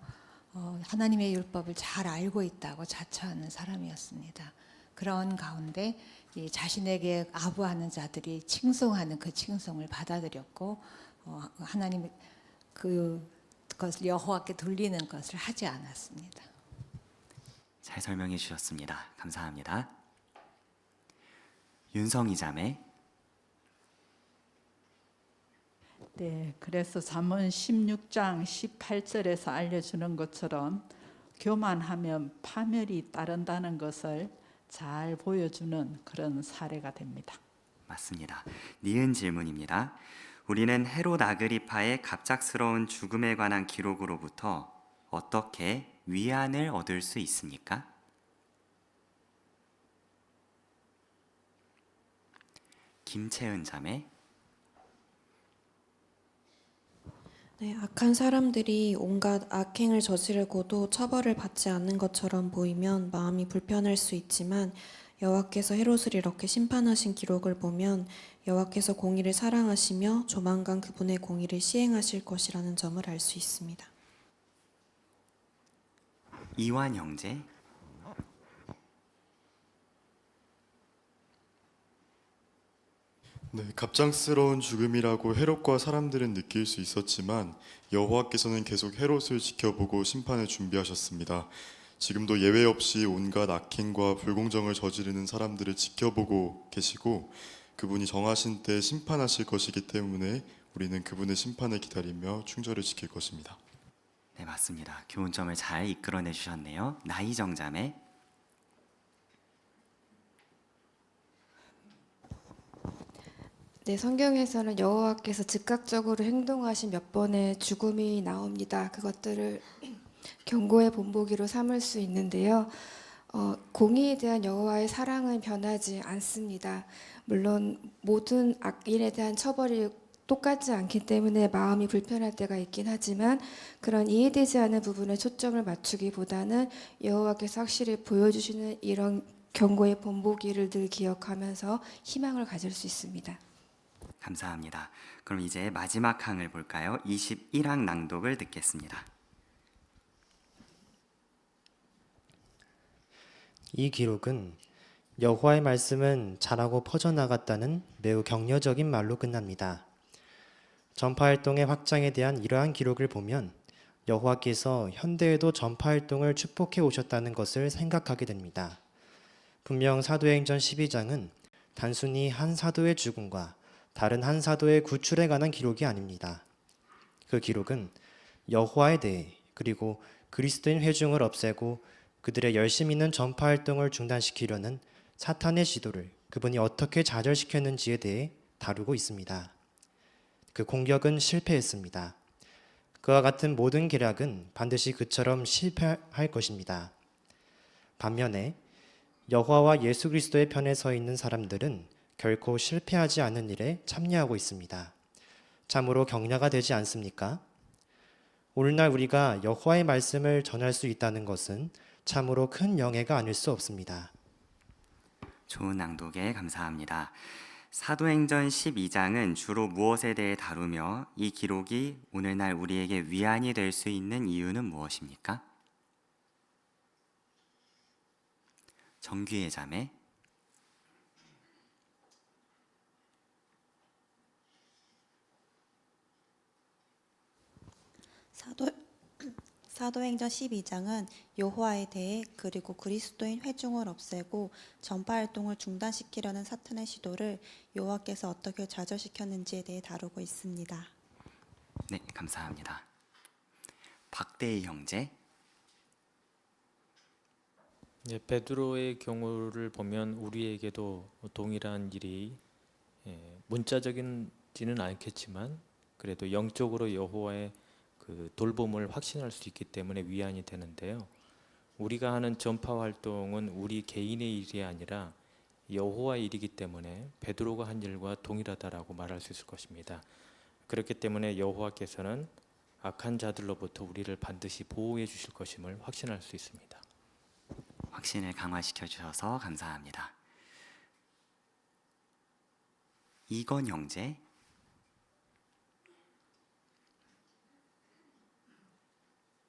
하나님의 율법을 잘 알고 있다고 자처하는 사람이었습니다. 그런 가운데 이 자신에게 아부하는 자들이 칭송하는 그 칭송을 받아들였고 하나님의 그것을 여호와께 돌리는 것을 하지 않았습니다. 잘 설명해 주셨습니다. 감사합니다. 윤성희 자매. 네, 그래서 잠언 16장 18절에서 알려주는 것처럼 교만하면 파멸이 따른다는 것을 잘 보여주는 그런 사례가 됩니다. 맞습니다. 니은 질문입니다. 우리는 헤롯 아그리파의 갑작스러운 죽음에 관한 기록으로부터 어떻게 위안을 얻을 수 있습니까? 김채은 자매. 네, 악한 사람들이 온갖 악행을 저지르고도 처벌을 받지 않는 것처럼 보이면 마음이 불편할 수 있지만 여호와께서 헤롯을 이렇게 심판하신 기록을 보면 여호와께서 공의를 사랑하시며 조만간 그분의 공의를 시행하실 것이라는 점을 알 수 있습니다. 이완 형제. 네, 갑작스러운 죽음이라고 헤롯과 사람들은 느낄 수 있었지만 여호와께서는 계속 헤롯을 지켜보고 심판을 준비하셨습니다. 지금도 예외 없이 온갖 악행과 불공정을 저지르는 사람들을 지켜보고 계시고 그분이 정하신 때 심판하실 것이기 때문에 우리는 그분의 심판을 기다리며 충절을 지킬 것입니다. 네, 맞습니다. 교훈점을 잘 이끌어내 주셨네요. 나이정 자매. 네, 성경에서는 여호와께서 즉각적으로 행동하신 몇 번의 죽음이 나옵니다. 그것들을 경고의 본보기로 삼을 수 있는데요. 공의에 대한 여호와의 사랑은 변하지 않습니다. 물론 모든 악인에 대한 처벌이 똑같지 않기 때문에 마음이 불편할 때가 있긴 하지만 그런 이해되지 않는 부분에 초점을 맞추기보다는 여호와께서 확실히 보여주시는 이런 경고의 본보기를 늘 기억하면서 희망을 가질 수 있습니다. 감사합니다. 그럼 이제 마지막 항을 볼까요? 21항 낭독을 듣겠습니다. 이 기록은 여호와의 말씀은 자라고 퍼져나갔다는 매우 격려적인 말로 끝납니다. 전파활동의 확장에 대한 이러한 기록을 보면 여호와께서 현대에도 전파활동을 축복해 오셨다는 것을 생각하게 됩니다. 분명 사도행전 12장은 단순히 한 사도의 죽음과 다른 한 사도의 구출에 관한 기록이 아닙니다. 그 기록은 여호와에 대해 그리고 그리스도인 회중을 없애고 그들의 열심 있는 전파 활동을 중단시키려는 사탄의 시도를 그분이 어떻게 좌절시켰는지에 대해 다루고 있습니다. 그 공격은 실패했습니다. 그와 같은 모든 계략은 반드시 그처럼 실패할 것입니다. 반면에 여호와와 예수 그리스도의 편에 서 있는 사람들은 결코 실패하지 않는 일에 참여하고 있습니다. 참으로 격려가 되지 않습니까? 오늘날 우리가 여호와의 말씀을 전할 수 있다는 것은 참으로 큰 영예가 아닐 수 없습니다. 좋은 낭독에 감사합니다. 사도행전 12장은 주로 무엇에 대해 다루며 이 기록이 오늘날 우리에게 위안이 될 수 있는 이유는 무엇입니까? 정규의 자매. 사도행전 12장은 여호와에 대해 그리고 그리스도인 회중을 없애고 전파 활동을 중단시키려는 사탄의 시도를 여호와께서 어떻게 좌절시켰는지에 대해 다루고 있습니다. 네, 감사합니다. 박대희 형제. 네, 베드로의 경우를 보면 우리에게도 동일한 일이 문자적인지는 않겠지만 그래도 영적으로 여호와의 그 돌봄을 확신할 수 있기 때문에 위안이 되는데요. 우리가 하는 전파 활동은 우리 개인의 일이 아니라 여호와의 일이기 때문에 베드로가 한 일과 동일하다라고 말할 수 있을 것입니다. 그렇기 때문에 여호와께서는 악한 자들로부터 우리를 반드시 보호해 주실 것임을 확신할 수 있습니다. 확신을 강화시켜 주셔서 감사합니다. 이건 형제.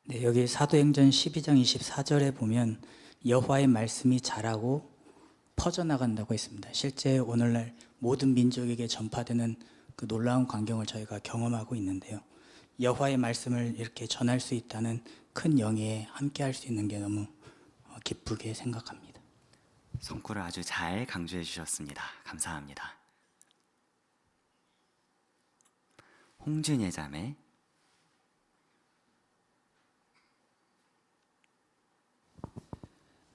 네, 여기 사도행전 12장 24절에 보면 여호와의 말씀이 자라고 퍼져나간다고 했습니다. 실제 오늘날 모든 민족에게 전파되는 그 놀라운 광경을 저희가 경험하고 있는데요. 여호와의 말씀을 이렇게 전할 수 있다는 큰 영예에 함께할 수 있는 게 너무 기쁘게 생각합니다. 성구를 아주 잘 강조해 주셨습니다. 감사합니다. 홍준예 자매.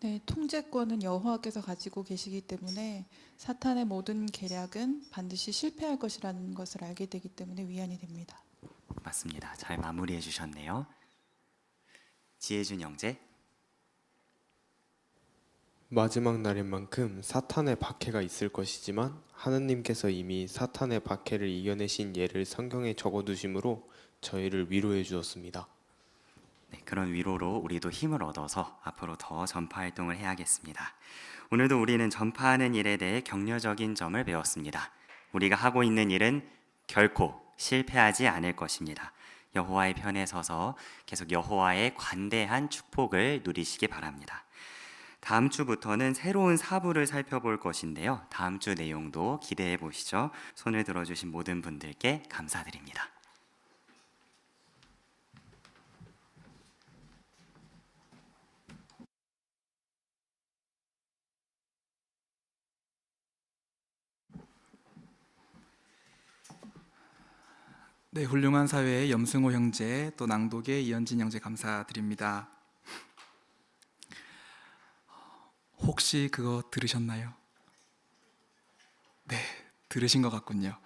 네, 통제권은 여호와께서 가지고 계시기 때문에 사탄의 모든 계략은 반드시 실패할 것이라는 것을 알게 되기 때문에 위안이 됩니다. 맞습니다. 잘 마무리해 주셨네요. 지혜준 형제. 마지막 날인 만큼 사탄의 박해가 있을 것이지만 하느님께서 이미 사탄의 박해를 이겨내신 예를 성경에 적어두심으로 저희를 위로해 주었습니다. 네, 그런 위로로 우리도 힘을 얻어서 앞으로 더 전파 활동을 해야겠습니다. 오늘도 우리는 전파하는 일에 대해 격려적인 점을 배웠습니다. 우리가 하고 있는 일은 결코 실패하지 않을 것입니다. 여호와의 편에 서서 계속 여호와의 관대한 축복을 누리시기 바랍니다. 다음 주부터는 새로운 사부를 살펴볼 것인데요. 다음 주 내용도 기대해 보시죠. 손을 들어주신 모든 분들께 감사드립니다. 네, 훌륭한 사회의 염승호 형제, 또 낭독의 이현진 형제 감사드립니다. 혹시 그거 들으셨나요? 네, 들으신 것 같군요.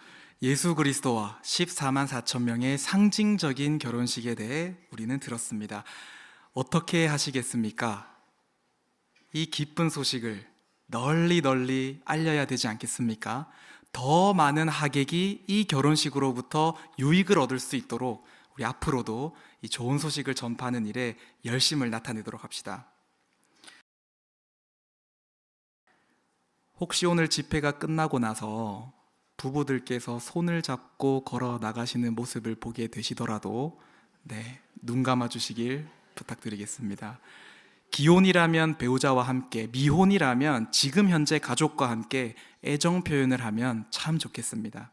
예수 그리스도와 14만 4천 명의 상징적인 결혼식에 대해 우리는 들었습니다. 어떻게 하시겠습니까? 이 기쁜 소식을 널리 알려야 되지 않겠습니까? 더 많은 하객이 이 결혼식으로부터 유익을 얻을 수 있도록 우리 앞으로도 이 좋은 소식을 전파하는 일에 열심을 나타내도록 합시다. 혹시 오늘 집회가 끝나고 나서 부부들께서 손을 잡고 걸어 나가시는 모습을 보게 되시더라도 눈 감아 주시길 부탁드리겠습니다. 기혼이라면 배우자와 함께, 미혼이라면 지금 현재 가족과 함께 애정 표현을 하면 참 좋겠습니다.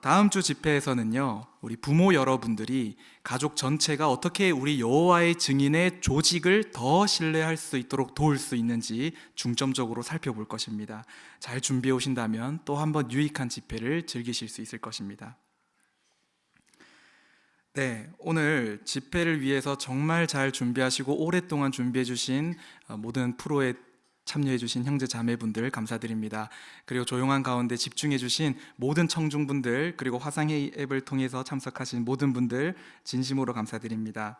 다음 주 집회에서는요, 우리 부모 여러분들이 가족 전체가 어떻게 우리 여호와의 증인의 조직을 더 신뢰할 수 있도록 도울 수 있는지 중점적으로 살펴볼 것입니다. 잘 준비해 오신다면 또 한번 유익한 집회를 즐기실 수 있을 것입니다. 네, 오늘 집회를 위해서 정말 잘 준비하시고 오랫동안 준비해 주신 모든 프로에 참여해 주신 형제 자매분들 감사드립니다. 그리고 조용한 가운데 집중해 주신 모든 청중분들, 그리고 화상회의 앱을 통해서 참석하신 모든 분들 진심으로 감사드립니다.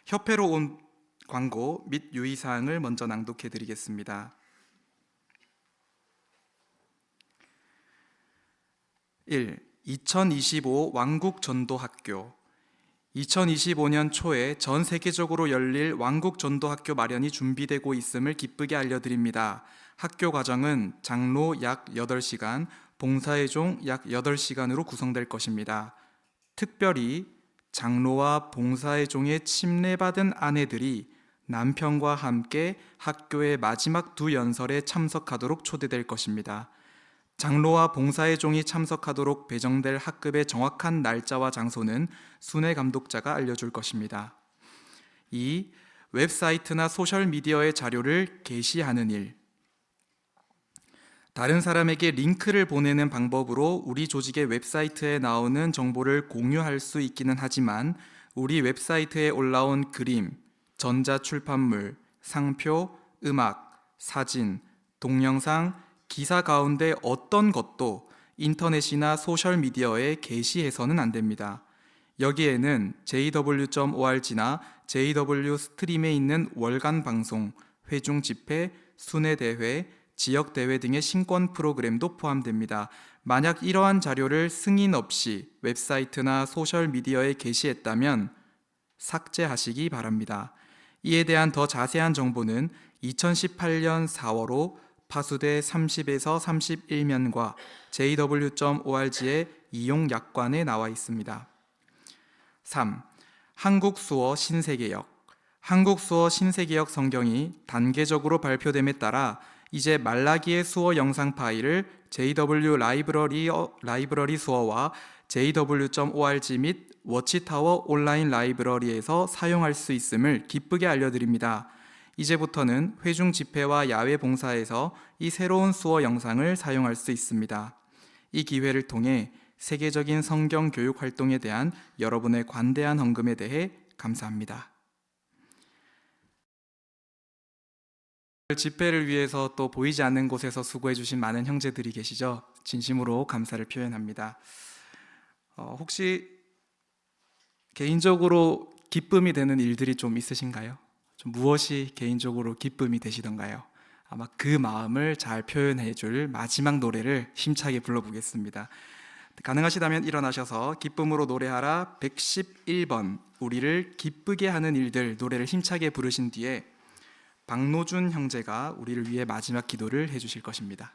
협회로 온 광고 및 유의사항을 먼저 낭독해 드리겠습니다. 1. 2025 왕국전도학교. 2025년 초에 전 세계적으로 열릴 왕국전도학교 마련이 준비되고 있음을 기쁘게 알려드립니다. 학교 과정은 장로 약 8시간, 봉사의 종 약 8시간으로 구성될 것입니다. 특별히 장로와 봉사의 종의 침례받은 아내들이 남편과 함께 학교의 마지막 2연설에 참석하도록 초대될 것입니다. 장로와 봉사의 종이 참석하도록 배정될 학급의 정확한 날짜와 장소는 순회 감독자가 알려줄 것입니다. 2. 웹사이트나 소셜미디어의 자료를 게시하는 일. 다른 사람에게 링크를 보내는 방법으로 우리 조직의 웹사이트에 나오는 정보를 공유할 수 있기는 하지만 우리 웹사이트에 올라온 그림, 전자출판물, 상표, 음악, 사진, 동영상, 기사 가운데 어떤 것도 인터넷이나 소셜미디어에 게시해서는 안 됩니다. 여기에는 jw.org나 JW 스트림에 있는 월간 방송, 회중 집회, 순회 대회, 지역 대회 등의 신권 프로그램도 포함됩니다. 만약 이러한 자료를 승인 없이 웹사이트나 소셜미디어에 게시했다면 삭제하시기 바랍니다. 이에 대한 더 자세한 정보는 2018년 4월호 파수대 30에서 31면과 jw.org의 이용 약관에 나와 있습니다. 3. 한국수어 신세개역. 한국수어 신세개역 성경이 단계적으로 발표됨에 따라 이제 말라기의 수어 영상 파일을 JW 라이브러리 수어와 jw.org 및 워치타워 온라인 라이브러리에서 사용할 수 있음을 기쁘게 알려드립니다. 이제부터는 회중 집회와 야외 봉사에서 이 새로운 수어 영상을 사용할 수 있습니다. 이 기회를 통해 세계적인 성경 교육 활동에 대한 여러분의 관대한 헌금에 대해 감사합니다. 집회를 위해서 또 보이지 않는 곳에서 수고해 주신 많은 형제들이 계시죠. 진심으로 감사를 표현합니다. 혹시 개인적으로 기쁨이 되는 일들이 좀 있으신가요? 좀 무엇이 개인적으로 기쁨이 되시던가요? 아마 그 마음을 잘 표현해 줄 마지막 노래를 힘차게 불러보겠습니다. 가능하시다면 일어나셔서 기쁨으로 노래하라 111번 우리를 기쁘게 하는 일들 노래를 힘차게 부르신 뒤에 박노준 형제가 우리를 위해 마지막 기도를 해주실 것입니다.